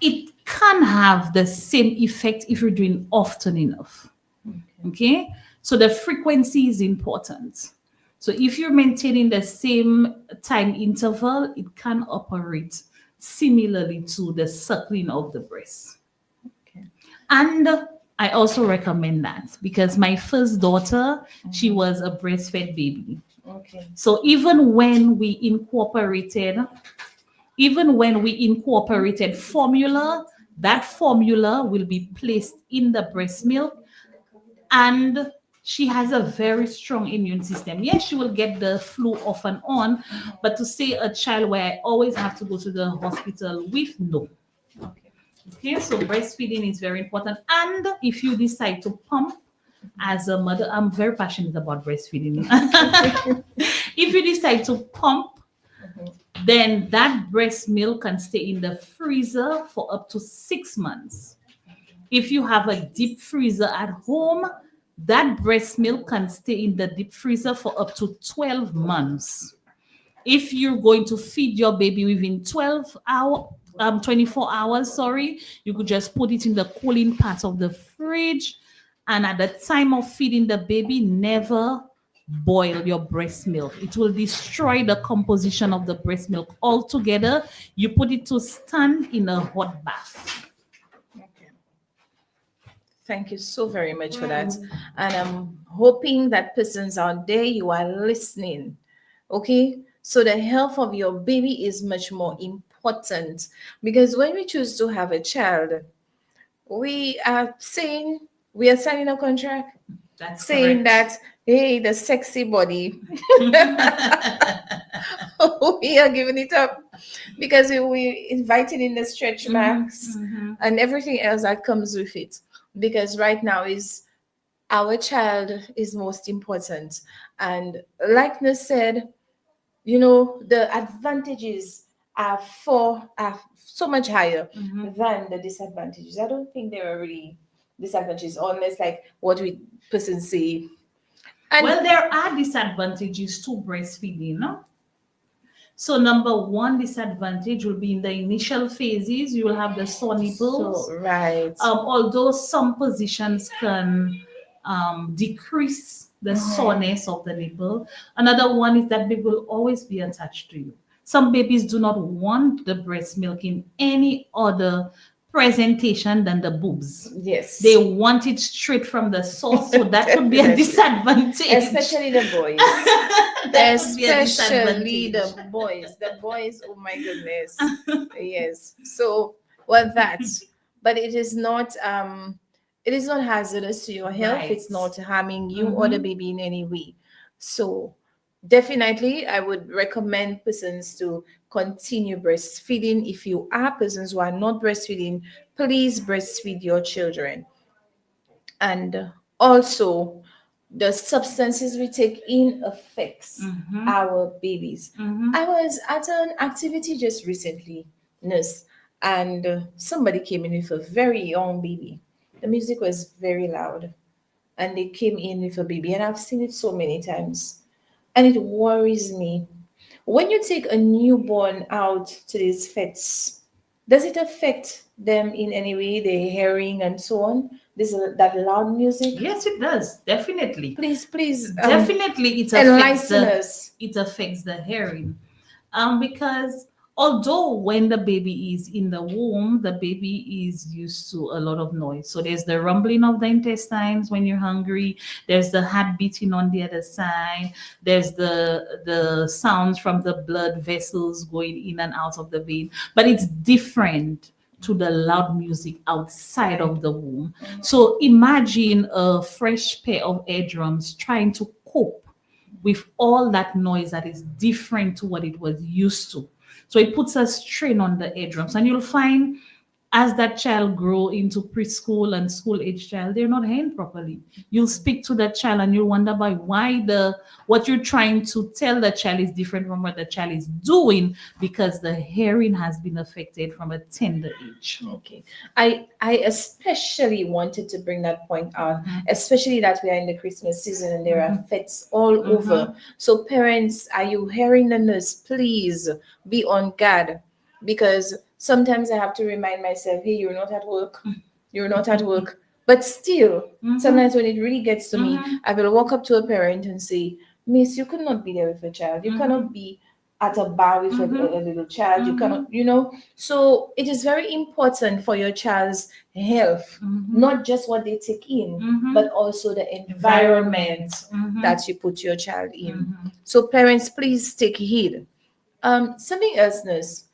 It can have the same effect if you're doing often enough. Okay. Okay. So the frequency is important. So if you're maintaining the same time interval, it can operate similarly to the suckling of the breast. Okay. And I also recommend that because my first daughter, she Mhm. was a breastfed baby. Okay. So even when we incorporated formula, that formula will be placed in the breast milk, and she has a very strong immune system. Yes, she will get the flu off and on, but to say a child where I always have to go to the hospital with, no. Okay. Okay, so breastfeeding is very important. And if you decide to pump as a mother, I'm very passionate about breastfeeding. If you decide to pump, Mhm. then that breast milk can stay in the freezer for up to 6 months. If you have a deep freezer at home, that breast milk can stay in the deep freezer for up to 12 months. If you're going to feed your baby within 24 hours, sorry, you could just put it in the cooling part of the fridge. And at the time of feeding the baby, never boil your breast milk. It will destroy the composition of the breast milk altogether. You put it to stand in a hot bath. Okay. Thank you so very much for that. And I'm hoping that persons out there, you are listening. Okay? So the health of your baby is much more important because when we choose to have a child, we are saying, we are signing a contract That's saying correct. that, hey, the sexy body, we are giving it up because we invited in the stretch Mhm, marks mhm. and everything else that comes with it. Because right now is our child is most important. And like Nurse said, the advantages are so much higher Mhm. than the disadvantages. I don't think there are really disadvantages, unless like what we person say. And Well, there are disadvantages to breastfeeding, no? So number one disadvantage will be in the initial phases, you will have the sore so nipples. right. Although some positions can decrease the soreness of the nipple, another one is that baby will always be attached to you. Some babies do not want the breast milk in any other presentation than the boobs. They Yes. want it straight from the source, so that could be a Definitely. disadvantage. Especially the boys. That could be a Especially disadvantage. the boys. The boys, oh my goodness. Yes. So, well, but it is not hazardous to your health. Right. It's not harming you or the Mm-hmm. baby in any way. So, definitely, I would recommend persons to continue breastfeeding. If you are persons who are not breastfeeding, please breastfeed your children. And also, the substances we take in affects Mm-hmm. our babies. Mm-hmm. I was at an activity just recently, nurse, and somebody came in with a very young baby. The music was very loud, and they came in with a baby, and I've seen it so many times, and it worries me. When you take a newborn out to these fets, does it affect them in any way, their hearing and so on? That loud music? Yes, it does. Definitely. Please, Definitely enlighten us. it affects the hearing. Because although when the baby is in the womb, the baby is used to a lot of noise. So there's the rumbling of the intestines when you're hungry, there's the heart beating on the other side, there's the sounds from the blood vessels going in and out of the vein. But it's different to the loud music outside of the womb. So imagine a fresh pair of eardrums trying to cope with all that noise that is different to what it was used to. So it puts a strain on the eardrums. And you'll find as that child grow into preschool and school age child, they're not hearing properly. You'll speak to that child and you'll wonder by why what you're trying to tell the child is different from what the child is doing, because the hearing has been affected from a tender age. Okay. I especially wanted to bring that point out, especially that we are in the Christmas season and there are fets all over. So parents, are you hearing the nurse? Please be on guard, because sometimes I have to remind myself, hey, you're not at work. You're not at work. But still, sometimes when it really gets to me, I will walk up to a parent and say, Miss, you could not be there with a child. You cannot be at a bar with a little child. You cannot, So it is very important for your child's health, not just what they take in, but also the environment that you put your child in. So parents, please take heed. Something else, nurse.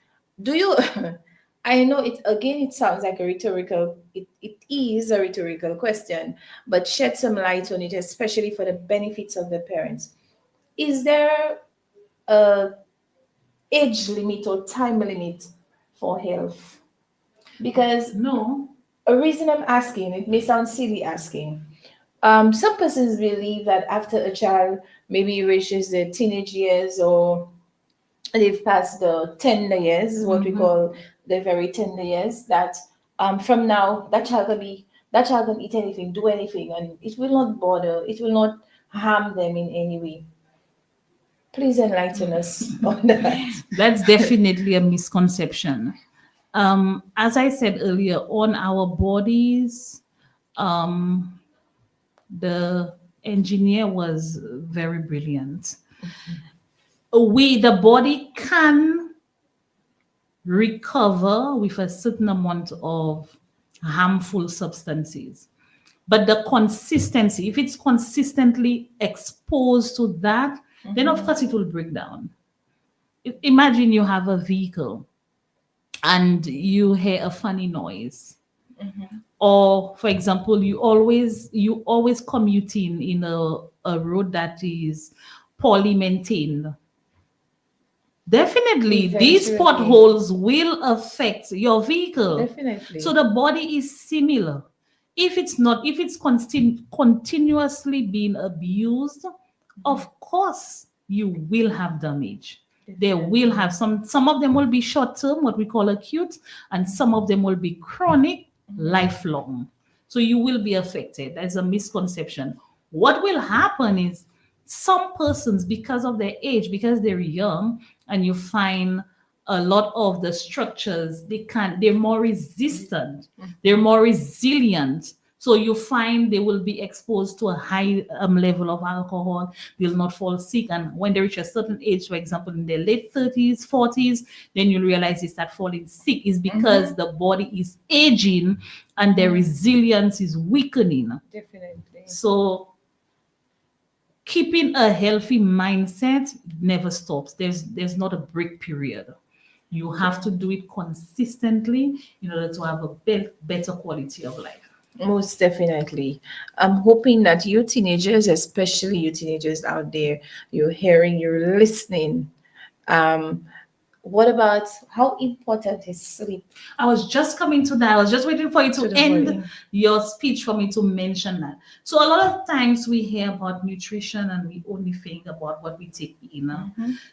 Do you? I know it again. It sounds like a rhetorical. It is a rhetorical question, but shed some light on it, especially for the benefits of the parents. Is there a age limit or time limit for health? Because No. a reason I'm asking, it may sound silly asking. Some persons believe that after a child maybe reaches the teenage years, or they've passed the tender years, is what we call the very tender years, that from now that child can eat anything, do anything, and it will not bother, it will not harm them in any way. Please enlighten us on that. That's definitely a misconception. As I said earlier, on our bodies, um, the engineer was very brilliant. The body can recover with a certain amount of harmful substances. But the consistency, if it's consistently exposed to that, then of course it will break down. Imagine you have a vehicle and you hear a funny noise. Or for example, you always commuting in a road that is poorly maintained. Definitely, these Eventually. potholes will affect your vehicle. Definitely. So the body is similar. If it's continuously being abused, of course you will have damage. They will have some of them will be short term, what we call acute, and some of them will be chronic, lifelong. So you will be affected. That's a misconception. What will happen is some persons, because of their age, because they're young, and you find a lot of the structures, they're more resistant, they're more resilient. So you find they will be exposed to a high level of alcohol, they'll not fall sick. And when they reach a certain age, for example, in their late 30s, 40s, then you'll realize they start falling sick. Is because the body is aging and their resilience is weakening. Definitely. So keeping a healthy mindset never stops. There's not a break period. You have to do it consistently in order to have a better quality of life. Most definitely. I'm hoping that you teenagers, especially you teenagers out there, you're hearing, you're listening. Um, what about how important is sleep? I was just coming to that. I was just waiting for you to the end point. your speech for me to mention that. So a lot of times we hear about nutrition and we only think about what we take in.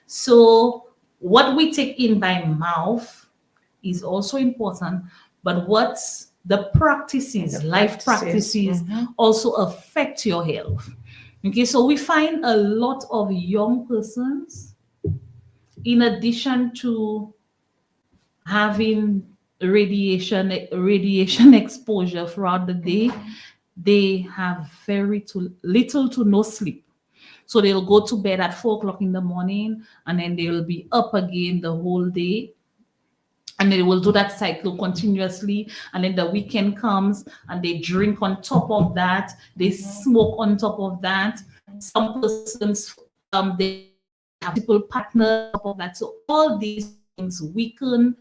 So what we take in by mouth is also important, but what's the practices, life practices also affect your health. Okay, so we find a lot of young persons, in addition to having radiation exposure throughout the day, they have very too little to no sleep. So they'll go to bed at 4 o'clock in the morning and then they will be up again the whole day. And they will do that cycle continuously. And then the weekend comes and they drink on top of that. They smoke on top of that. Some persons, they have multiple partners on top of that. So all these things weaken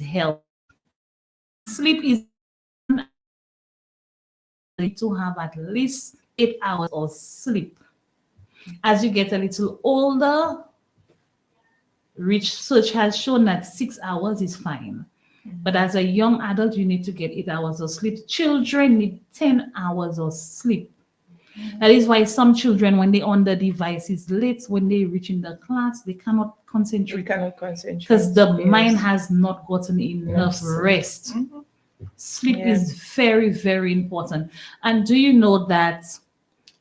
health. Sleep is to have at least 8 hours of sleep. As you get a little older, research has shown that 6 hours is fine. But as a young adult, you need to get 8 hours of sleep. Children need 10 hours of sleep. That is why some children, when they on the devices late, when they reach in the class, they cannot You concentrate cannot concentrate. because the mind Yes. has not gotten enough Yes. rest. Mhm. Sleep Yeah. is very, very important. And do you know that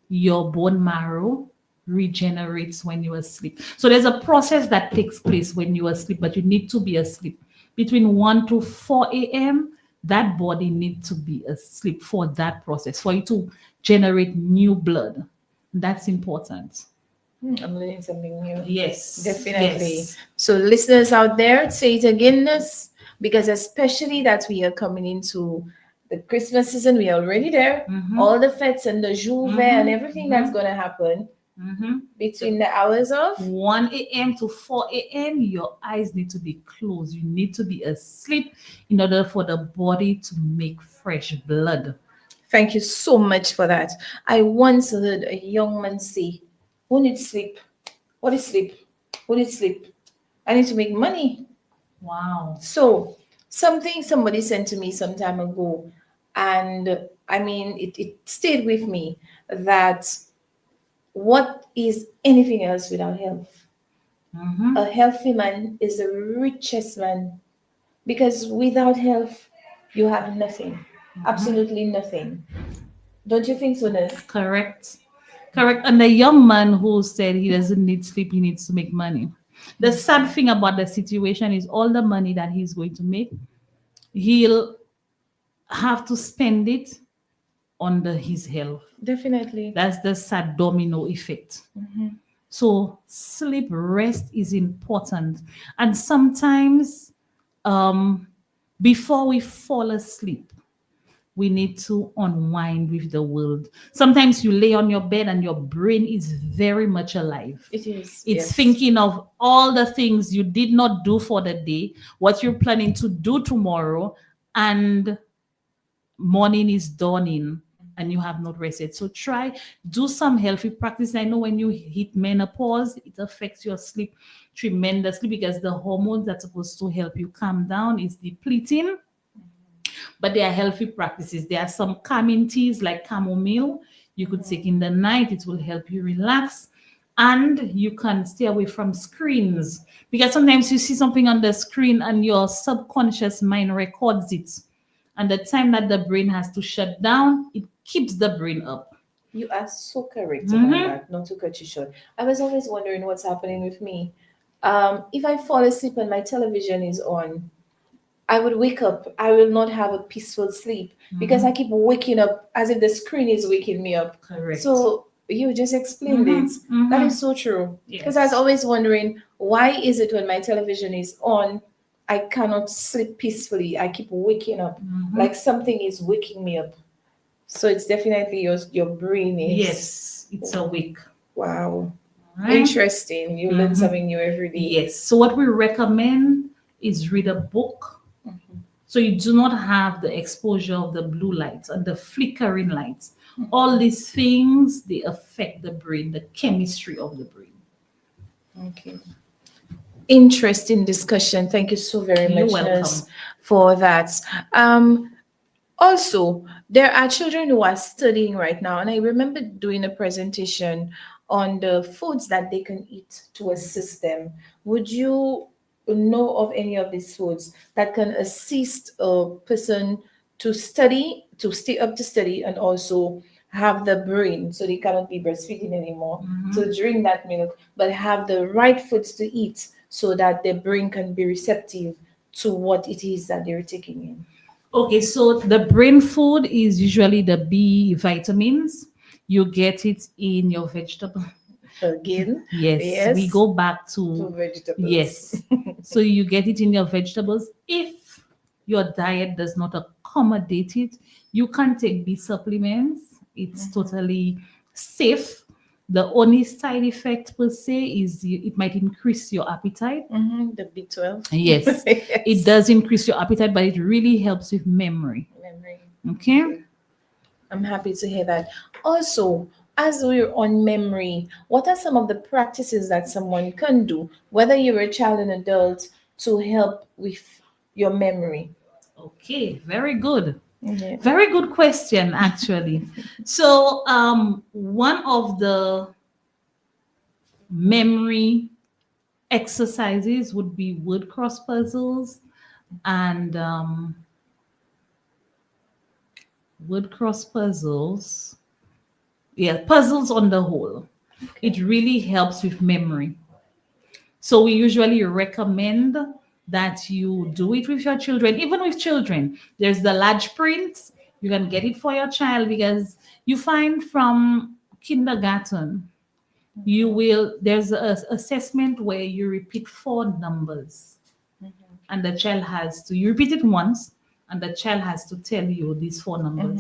your bone marrow regenerates when you are asleep? So there's a process that takes place when you are asleep, but you need to be asleep between 1 to 4 a.m. That body needs to be asleep for that process, for you to generate new blood. That's important. I'm learning something new. Yes. Definitely. Yes. So, listeners out there, say it again, this, because especially that we are coming into the Christmas season, we are already there. Mhm. All the fêtes and the Jouvet and everything that's going to happen Mhm. between the hours of 1 a.m. to 4 a.m., your eyes need to be closed. You need to be asleep in order for the body to make fresh blood. Thank you so much for that. I once heard a young man say, who needs sleep? What is sleep? Who needs sleep? I need to make money. Wow. So, something somebody sent to me some time ago, and I mean, it stayed with me that what is anything else without health? Mhm. A healthy man is the richest man because without health, you have nothing, absolutely nothing. Don't you think so, Ness? Correct. Correct. And the young man who said he doesn't need sleep, he needs to make money. The sad thing about the situation is all the money that he's going to make, he'll have to spend it under his health. Definitely. That's the sad domino effect. Mhm. So sleep, rest is important. And sometimes um, before we fall asleep, we need to unwind with the world. Sometimes you lay on your bed and your brain is very much alive. It is. It's Yes. thinking of all the things you did not do for the day, what you're planning to do tomorrow, and morning is dawning and you have not rested. So try do some healthy practice. I know when you hit menopause, it affects your sleep tremendously because the hormones that's supposed to help you calm down is depleting. But there are healthy practices. There are some calming teas like chamomile you could take in the night. It will help you relax. And you can stay away from screens because sometimes you see something on the screen and your subconscious mind records it. And the time that the brain has to shut down, it keeps the brain up. You are so correct about Mhm. that. Not to cut you short. I was always wondering what's happening with me. If I fall asleep and my television is on, I would wake up. I will not have a peaceful sleep because I keep waking up as if the screen is waking me up. Correct. So you just explained it. That is so true. Because I was Yes. always wondering why is it when my television is on, I cannot sleep peacefully. I keep waking up like something is waking me up. So it's definitely your brain is. Yes, it's awake. Wow. Right? Interesting. You learn something new every day. Yes. So what we recommend is read a book. So you do not have the exposure of the blue lights and the flickering lights. All these things they affect the brain, the chemistry of the brain. Okay. Interesting discussion. Thank you so very You're much, welcome. Nurse, for that. Um, Also, there are children who are studying right now, and I remember doing a presentation on the foods that they can eat to assist them. Would you know of any of these foods that can assist a person to study, to stay up to study, and also have the brain so they cannot be breastfeeding anymore to drink that milk, but have the right foods to eat so that their brain can be receptive to what it is that they're taking in? Okay, so the brain food is usually the B vitamins. You get it in your vegetable. Again, Yes, we yes, go back to to vegetables. yes. So you get it in your vegetables. If your diet does not accommodate it, you can take B supplements. It's totally safe. The only side effect per se is it might increase your appetite. The B12. Yes, it Yes. does increase your appetite, but it really helps with memory. Memory. Okay. Okay. I'm happy to hear that. Also, as we're on memory, what are some of the practices that someone can do, whether you're a child and adult, to help with your memory? Okay, very good. Yeah. Very good question, actually. So, one of the memory exercises would be word cross puzzles and word cross puzzles. Yeah, puzzles on the whole. It Okay. really helps with memory. So we usually recommend that you do it with your children, even with children. There's the large print. You can get it for your child because you find from kindergarten, there's a assessment where you repeat four numbers and the child has to, you repeat it once and the child has to tell you these four numbers.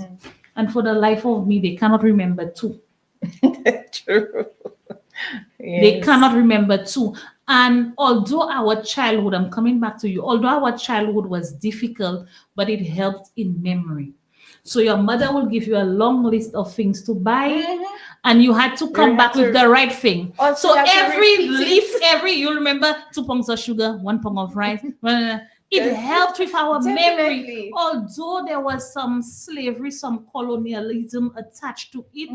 And for the life of me, they cannot remember two. True. They Yes. cannot remember too. And although our childhood, I'm coming back to you, although our childhood was difficult, but it helped in memory. So your mother will give you a long list of things to buy, and you had to You come have back with to the right thing. also So have to every repeat list, it. you remember 2 pounds of sugar, 1 pound of rice. It Yes, helped with our memory. definitely. Although there was some slavery, some colonialism attached to it,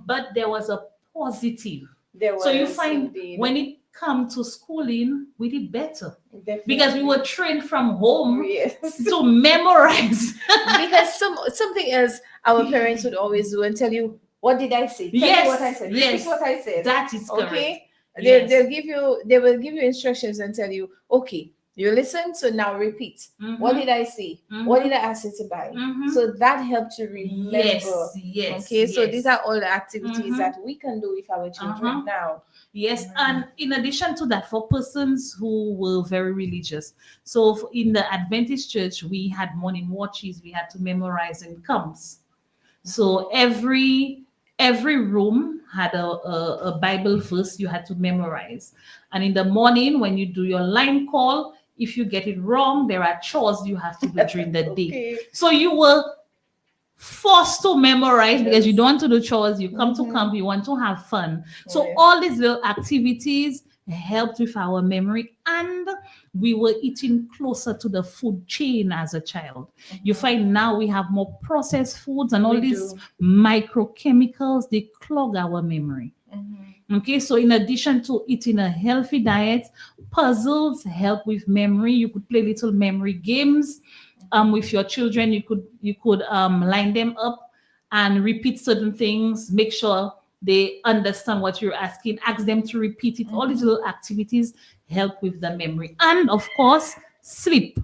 but there was a positive. There So you was find indeed. when it come to schooling, we did better because we Definitely. were trained from home Yes. to memorize. Because something else our parents would always do and tell you, what did I say? Tell me what I Yes, said. Repeat yes, what I said. that is correct. Okay. Yes. They will give you instructions and tell you, okay, you listen, so now repeat. What did I say? What did I ask you to buy? So that helps you remember. Yes, yes. Okay, so yes. these are all the activities that we can do with our children now. Yes, and in addition to that, for persons who were very religious, so in the Adventist church, we had morning watches, we had to memorize in comes. So every room had a Bible verse you had to memorize. And in the morning, when you do your line call, if you get it wrong, there are chores you have to do during the day. Okay. So you were forced to memorize because you Yes. don't want to do chores, you come to camp, you want to have fun. So Yes. all these little activities helped with our memory, and we were eating closer to the food chain as a child. You find now we have more processed foods and all We these do. microchemicals, they clog our memory. Okay, so in addition to eating a healthy diet, puzzles help with memory. You could play little memory games with your children. You could line them up and repeat certain things. Make sure they understand what you're asking. Ask them to repeat it. All these little activities help with the memory, and of course, sleep.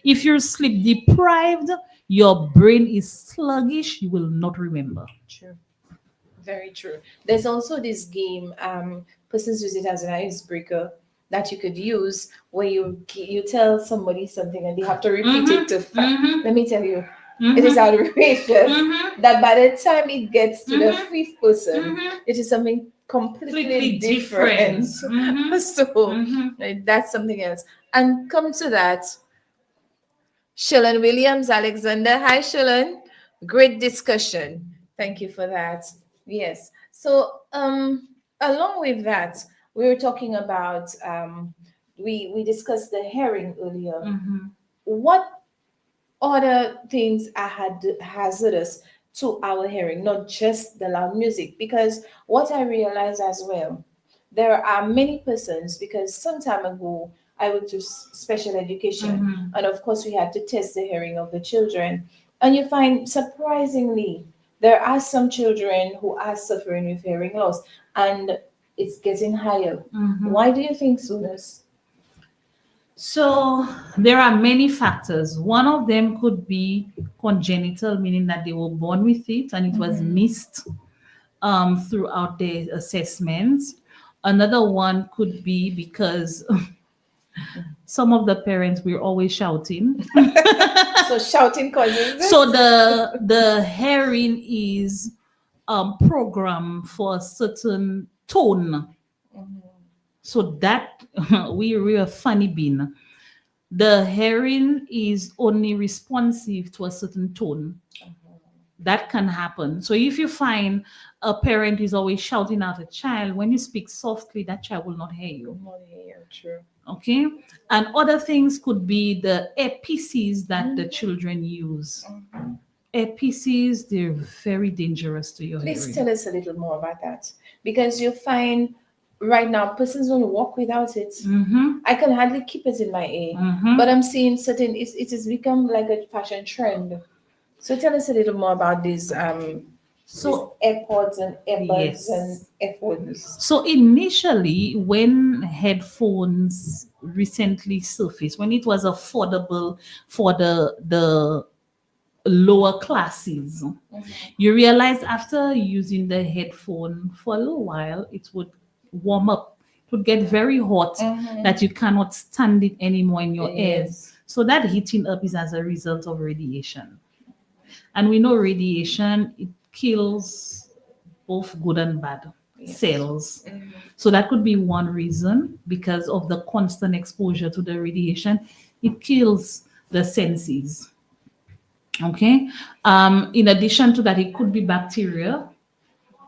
If you're sleep deprived, your brain is sluggish. You will not remember. True. Very true. There's also this game, persons use it as an icebreaker that you could use where you tell somebody something and they have to repeat it to let me tell you, it is outrageous that by the time it gets to the fifth person, it is something completely different. So that's something else. And come to that, Shillen Williams Alexander. Hi, Shillen. Great discussion. Thank you for that. Yes. So, along with that, we were talking about we discussed the herring earlier. What other things are hazardous to our hearing, not just the loud music? Because what I realize as well, there are many persons, because some time ago I went to special education, and of course we had to test the hearing of the children. And you find surprisingly there are some children who are suffering with hearing loss, and it's getting higher. Why do you think so, Nurse? So there are many factors. One of them could be congenital, meaning that they were born with it and it was missed throughout the assessments. Another one could be because some of the parents were always shouting. So shouting causes this? So the hearing is programmed for a certain tone. So that we're a funny bean. The hearing is only responsive to a certain tone. That can happen. So if you find a parent is always shouting at a child, when you speak softly, that child will not hear you. Yeah, true. Okay. And other things could be the APCs that the children use. APCs, they're very dangerous to your Please hearing. tell us a little more about that. Because you find right now persons don't walk without it. I can hardly keep it in my ear. But I'm seeing certain it has become like a fashion trend. So tell us a little more about these So AirPods and earbuds and yes. earphones. So initially, when headphones recently surfaced, when it was affordable for the lower classes, you realize after using the headphone for a little while, it would warm up. It would get very hot that you cannot stand it anymore in your ears. Yes. So that heating up is as a result of radiation. And we know radiation, it kills both good and bad cells. So that could be one reason, because of the constant exposure to the radiation, it kills the senses. Okay. In addition to that, it could be bacteria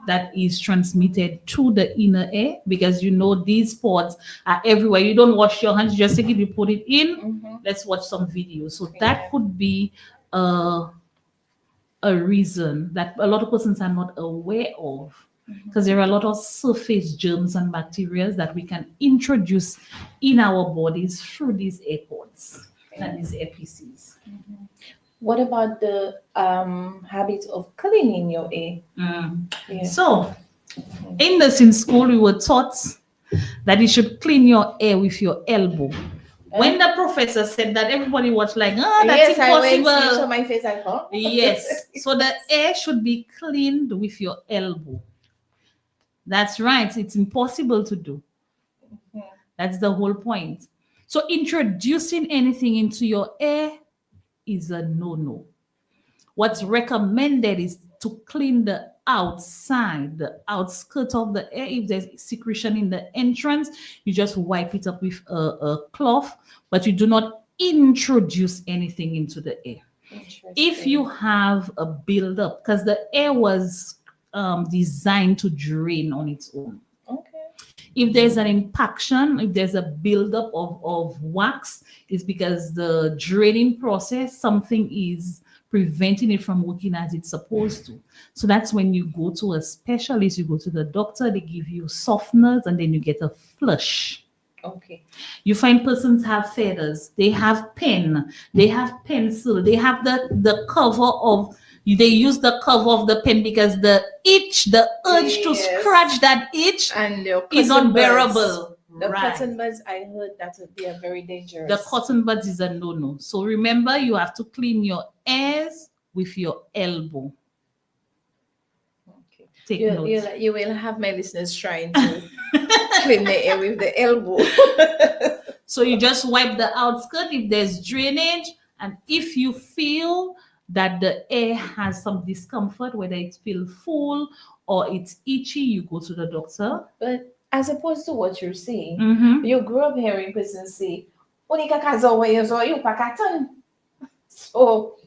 that is transmitted to the inner ear, because you know these pods are everywhere. You don't wash your hands, you just take it, you put it in. Let's watch some videos. So that could be a reason that a lot of persons are not aware of, because there are a lot of surface germs and bacteria that we can introduce in our bodies through these AirPods and these APCs. What about the habit of cleaning your ear? Yeah. So, in nursing school, we were taught that you should clean your ear with your elbow. When the professor said that, everybody was like, "Oh, that's yes, I went. You saw impossible." my face. I thought. Yes. So the air should be cleaned with your elbow. That's right. It's impossible to do. That's the whole point. So introducing anything into your ear is a no-no. What's recommended is to clean the outside, the outskirt of the air. If there's secretion in the entrance, you just wipe it up with a cloth, but you do not introduce anything into the air. If you have a buildup, because the air was designed to drain on its own. If there's an impaction, if there's a buildup of wax, it's because the draining process, something is preventing it from working as it's supposed to. So that's when you go to a specialist, you go to the doctor, they give you softeners, and then you get a flush. Okay. You find persons have feathers, they have pen, they have pencil, they have the cover of, they use the cover of the pen because the itch, the urge to scratch that itch and is unbearable. The cotton buds, I heard that they are very dangerous. The cotton buds is a no-no. So remember, you have to clean your ears with your elbow. Okay. Take note. You will have my listeners trying to clean the air with the elbow. So you just wipe the outskirt if there's drainage, and if you feel that the air has some discomfort, whether it feels full or it's itchy, you go to the doctor. But as opposed to what you're saying, you grew up hearing persons say, so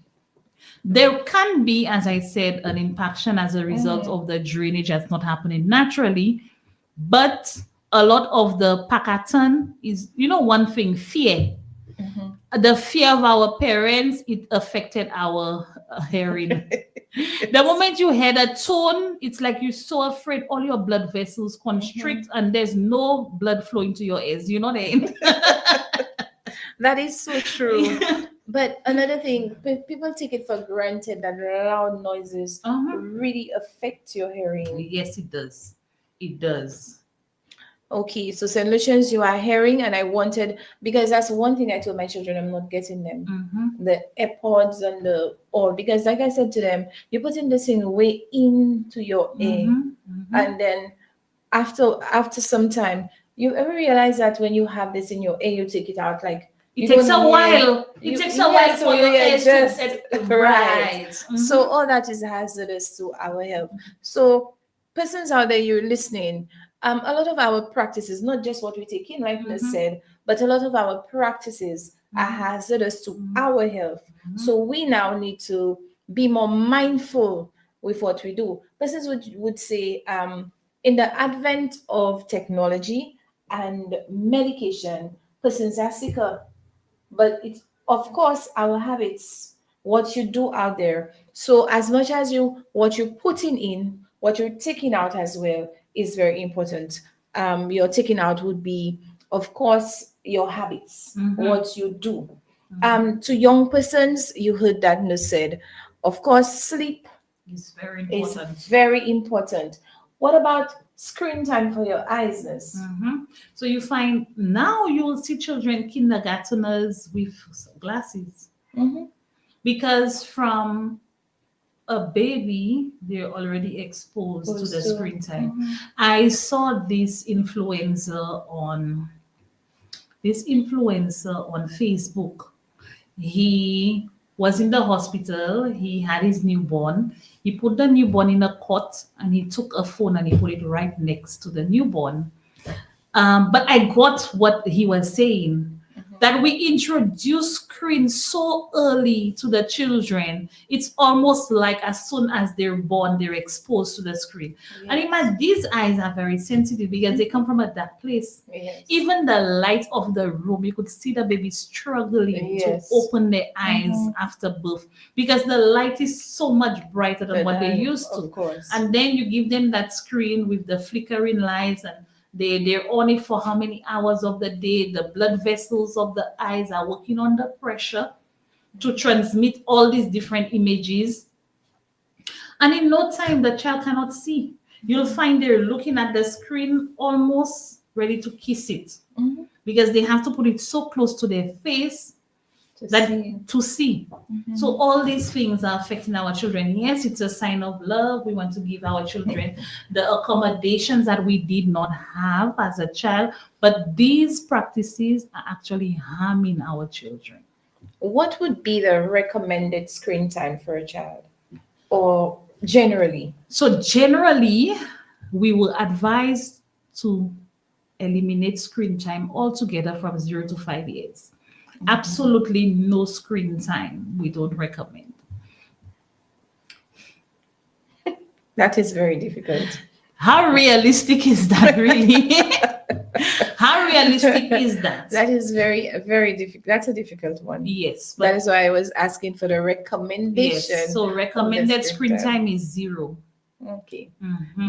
there can be, as I said, an impaction as a result of the drainage that's not happening naturally. But a lot of the pakatan is, one thing, fear. The fear of our parents, it affected our hearing. The moment you hear a tone, it's like you're so afraid, all your blood vessels constrict and there's no blood flowing to your ears. You know what I mean? That is so true. But another thing, people take it for granted that loud noises really affect your hearing. Yes, it does. It does. Okay, so St. Lucians, you are hearing, and I wanted, because that's one thing I told my children, I'm not getting them. The AirPods and because like I said to them, you're putting this in way into your ear. And then after some time, you ever realize that when you have this in your ear, you take it out, like it takes a while. It takes a while for your ears to right. So all that is hazardous to our health. So persons out there, you're listening. A lot of our practices, not just what we take in, like Liz said, but a lot of our practices are hazardous to our health. So we now need to be more mindful with what we do. Persons would say, in the advent of technology and medication, persons are sicker, but it's of course our habits, what you do out there. So as much as what you're putting in, what you're taking out as well is very important. Your taking out would be, of course, your habits, what you do. To young persons, you heard that nurse said, of course, sleep It's very is important. very important. What about screen time for your eyes, nurse? So you find now you will see children, kindergarteners with glasses, because from a baby they're already exposed to the screen time. I saw this influencer on Facebook. He was in the hospital. He had his newborn. He put the newborn in a cot and he took a phone and he put it right next to the newborn. But I got what he was saying, that we introduce screen so early to the children. It's almost like as soon as they're born, they're exposed to the screen. And imagine these eyes are very sensitive because they come from a dark place. Even the light of the room, you could see the baby struggling to open their eyes after birth because the light is so much brighter than what they used to. And then you give them that screen with the flickering lights, and they're on it for how many hours of the day. The blood vessels of the eyes are working under pressure to transmit all these different images. And in no time, the child cannot see. You'll find they're looking at the screen almost ready to kiss it because they have to put it so close to their face to see. So all these things are affecting our children. Yes, it's a sign of love. We want to give our children the accommodations that we did not have as a child, but these practices are actually harming our children. What would be the recommended screen time for a child, or generally? So generally, we will advise to eliminate screen time altogether from 0 to 5 years. Absolutely no screen time we don't recommend. That is very difficult. How realistic is that, really? How realistic is that? That is very difficult. That's a difficult one. Yes. That is why I was asking for the recommendation. Yes, so recommended screen time is 0. Okay.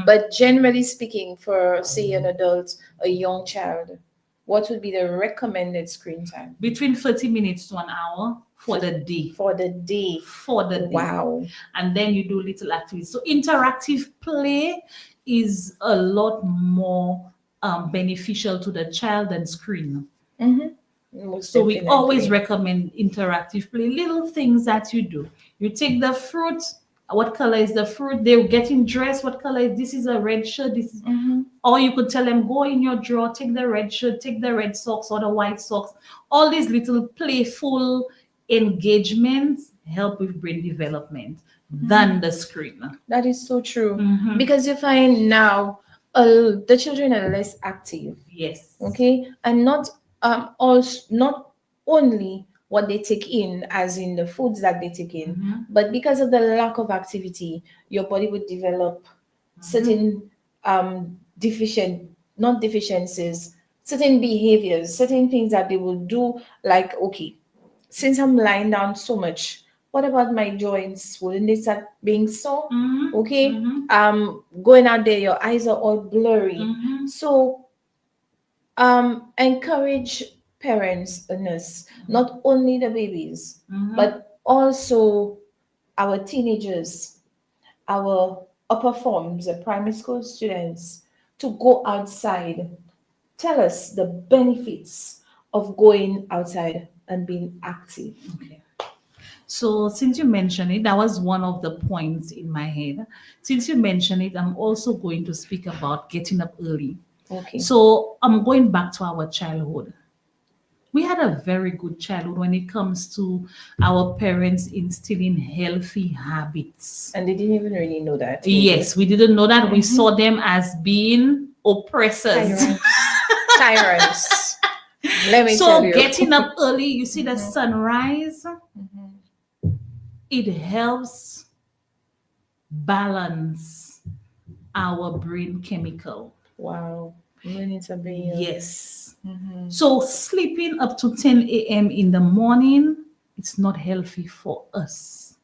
But generally speaking, for, say, an adult, a young child, what would be the recommended screen time? Between 30 minutes to an hour for the day. For the day. For the day. Wow. And then you do little activities. So interactive play is a lot more beneficial to the child than screen. So we always recommend interactive play, little things that you do. You take the fruit. What color is the fruit? They're getting dressed. What color is this? Is a red shirt. This is, or you could tell them, go in your drawer, take the red shirt, take the red socks or the white socks. All these little playful engagements help with brain development than the screen. That is so true. Because you find now the children are less active. Yes. Okay, and not only what they take in, as in the foods that they take in, but because of the lack of activity, your body would develop certain deficiencies, certain behaviors, certain things that they will do, like, okay, since I'm lying down so much, what about my joints? Wouldn't they start being sore? Okay. Going out there, your eyes are all blurry. So encourage parents, not only the babies, but also our teenagers, our upper forms, the primary school students, to go outside. Tell us the benefits of going outside and being active. Okay. So since you mentioned it, that was one of the points in my head. Since you mentioned it, I'm also going to speak about getting up early. Okay. So I'm going back to our childhood. We had a very good childhood when it comes to our parents instilling healthy habits. And they didn't even really know that. Yes, we didn't know that. We saw them as being oppressors. Tyrants. Let me tell you. So getting up early, you see the sunrise. it helps balance our brain chemical. Wow. Minutes are being Yes. So sleeping up to 10 a.m. in the morning, it's not healthy for us.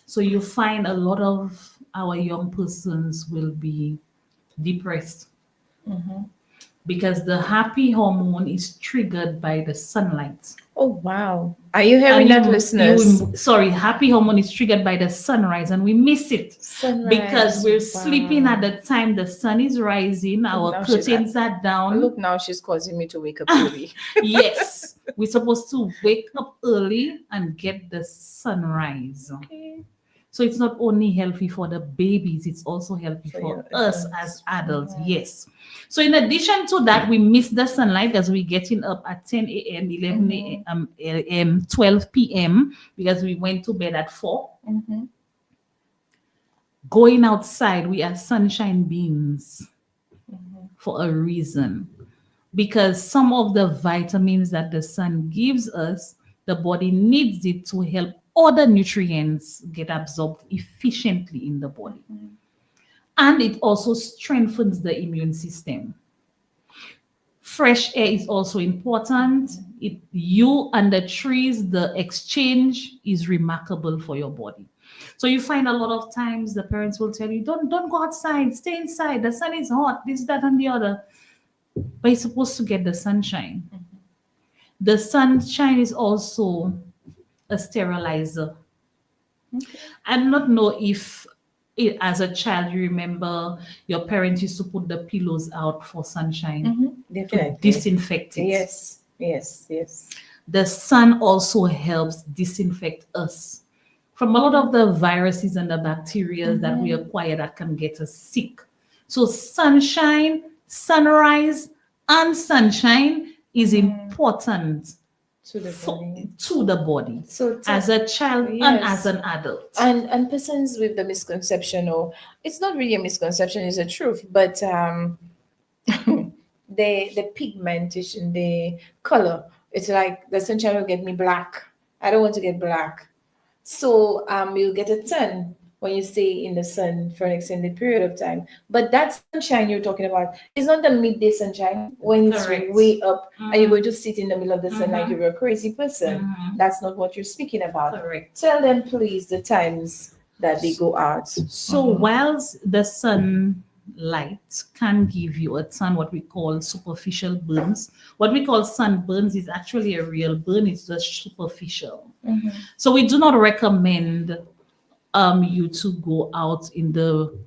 So you find a lot of our young persons will be depressed because the happy hormone is triggered by the sunlight. Oh wow. Are you hearing And that, listeners? sorry, happy hormone is triggered by the sunrise, and we miss it because Sunrise. we're sleeping at Wow. the time the sun is rising, our Now she's curtains are down. look, now she's causing me to wake up early. Yes, we're supposed to wake up early and get the sunrise. Okay. So it's not only healthy for the babies, it's also healthy For for your us adults. as adults. Yes. So in addition to that, we miss the sunlight as we getting up at 10 a.m., 11 a.m., 12 p.m. because we went to bed at 4. Going outside, we are sunshine beings for a reason. Because some of the vitamins that the sun gives us, the body needs it to help other nutrients get absorbed efficiently in the body. And it also strengthens the immune system. Fresh air is also important. You and the trees, the exchange is remarkable for your body. So you find a lot of times the parents will tell you, don't go outside, stay inside. The sun is hot, this, that, and the other. But you're supposed to get the sunshine. The sunshine is also a sterilizer. I do not know if as a child you remember your parents used to put the pillows out for sunshine to Definitely. disinfect it. Yes. Yes. Yes. The sun also helps disinfect us from a lot of the viruses and the bacteria that we acquire that can get us sick. So sunshine, sunrise, and sunshine is important To the body. to the body So as a child and yes. as an adult. And persons with the misconception, or it's not really a misconception, it's a truth, but the pigmentation, the color, it's like the sunshine will get me black. I don't want to get black. So you'll get a tan when you stay in the sun for an extended period of time. But that sunshine you're talking about is not the midday sunshine when it's Correct. way up and you're going to sit in the middle of the sun like you're a crazy person. Mhm. That's not what you're speaking about. Correct. Tell them, please, the times that they go out. So whilst the sunlight can give you a ton what we call superficial burns, what we call sunburns is actually a real burn, it's just superficial. So we do not recommend you to go out in the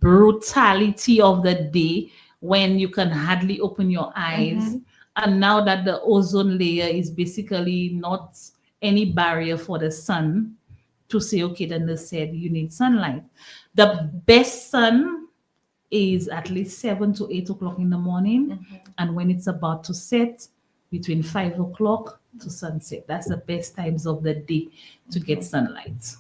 brutality of the day when you can hardly open your eyes. And now that the ozone layer is basically not any barrier for the sun, to say, okay, then they said you need sunlight. The best sun is at least 7 to 8 o'clock in the morning. And when it's about to set, between 5 o'clock to sunset. That's the best times of the day to get sunlight.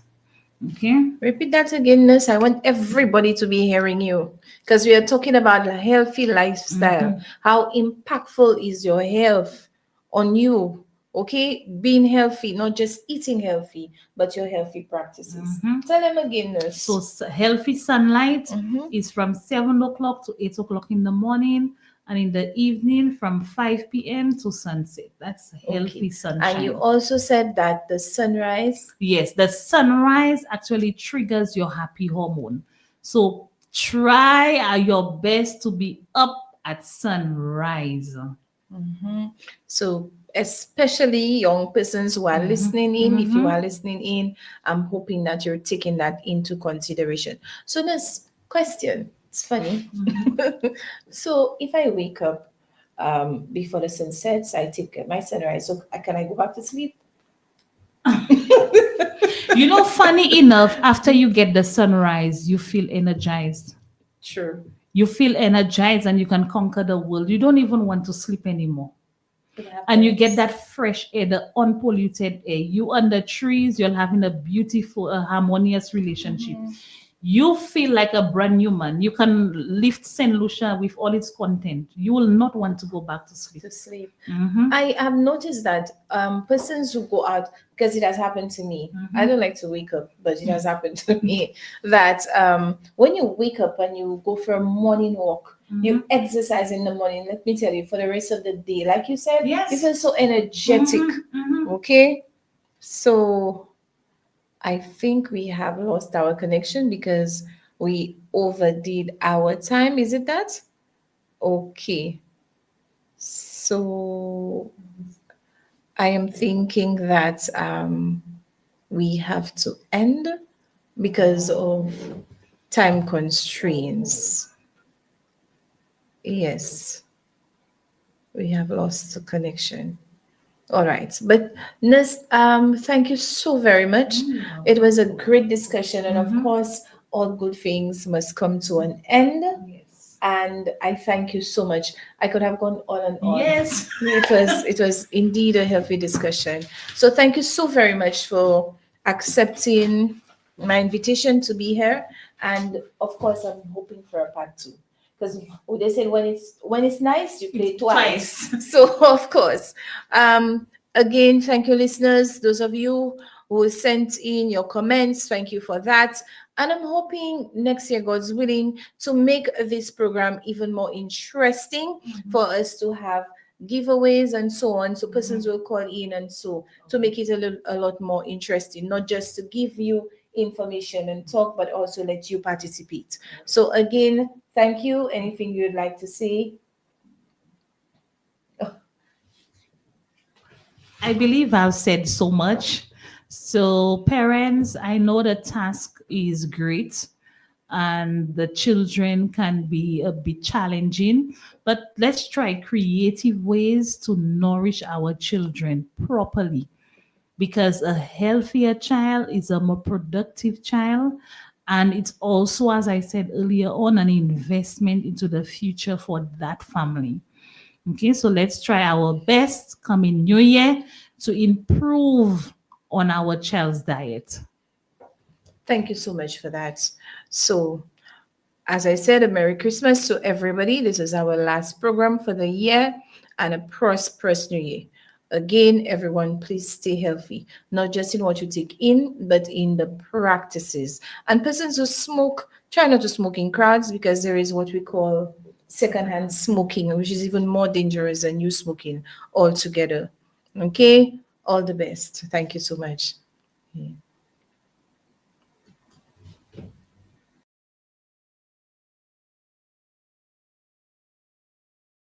Okay. Repeat that again, nurse. I want everybody to be hearing you because we are talking about a healthy lifestyle. How impactful is your health on you? Okay, being healthy, not just eating healthy, but your healthy practices. Tell them again, nurse. So healthy sunlight is from 7 o'clock to 8 o'clock in the morning, and in the evening from 5 p.m. to sunset. That's healthy sunshine. And you also said that the sunrise. Yes, the sunrise actually triggers your happy hormone. So try your best to be up at sunrise. So especially young persons who are listening in, if you are listening in, I'm hoping that you're taking that into consideration. So this question, it's funny. So if I wake up before the sun sets, I take my sunrise. So can I go back to sleep? You know, funny enough, after you get the sunrise, you feel energized. Sure. You feel energized and you can conquer the world. You don't even want to sleep anymore. And you get that fresh air, the unpolluted air. You under trees, you're having a beautiful, harmonious relationship. you feel like a brand new man. You can lift Saint Lucia with all its content. You will not want to go back to sleep. To sleep. Mhm. I have noticed that persons who go out, because it has happened to me. I don't like to wake up, but it has happened to me that when you wake up and you go for a morning walk, you exercise in the morning. Let me tell you, for the rest of the day, like you said, Yes. you feel so energetic. Mhm. Okay, so I think we have lost our connection because we overdid our time. Is it that? Okay. So I am thinking that we have to end because of time constraints. Yes, we have lost the connection. All right. But Nurse, thank you so very much. It was a great discussion. And of course, all good things must come to an end. Yes. And I thank you so much. I could have gone on and on. Yes. It was indeed a healthy discussion. So thank you so very much for accepting my invitation to be here. And of course, I'm hoping for a part two. Because they said when it's nice, you play twice. So of course. Again, thank you, listeners. Those of you who sent in your comments, thank you for that. And I'm hoping next year, God's willing, to make this program even more interesting for us to have giveaways and so on. So persons will call in and so to make it a lot more interesting, not just to give you information and talk, but also let you participate. So again, thank you. Anything you'd like to say? I believe I've said so much. So, parents, I know the task is great and the children can be a bit challenging, but let's try creative ways to nourish our children properly, because a healthier child is a more productive child. And it's also, as I said earlier on, an investment into the future for that family. Okay, so let's try our best coming new year to improve on our child's diet. Thank you so much for that. So, as I said, a Merry Christmas to everybody. This is our last program for the year and a prosperous new year. Again, everyone, please stay healthy, not just in what you take in, but in the practices. And persons who smoke, try not to smoke in crowds because there is what we call secondhand smoking, which is even more dangerous than you smoking altogether. Okay? All the best. Thank you so much. Yeah.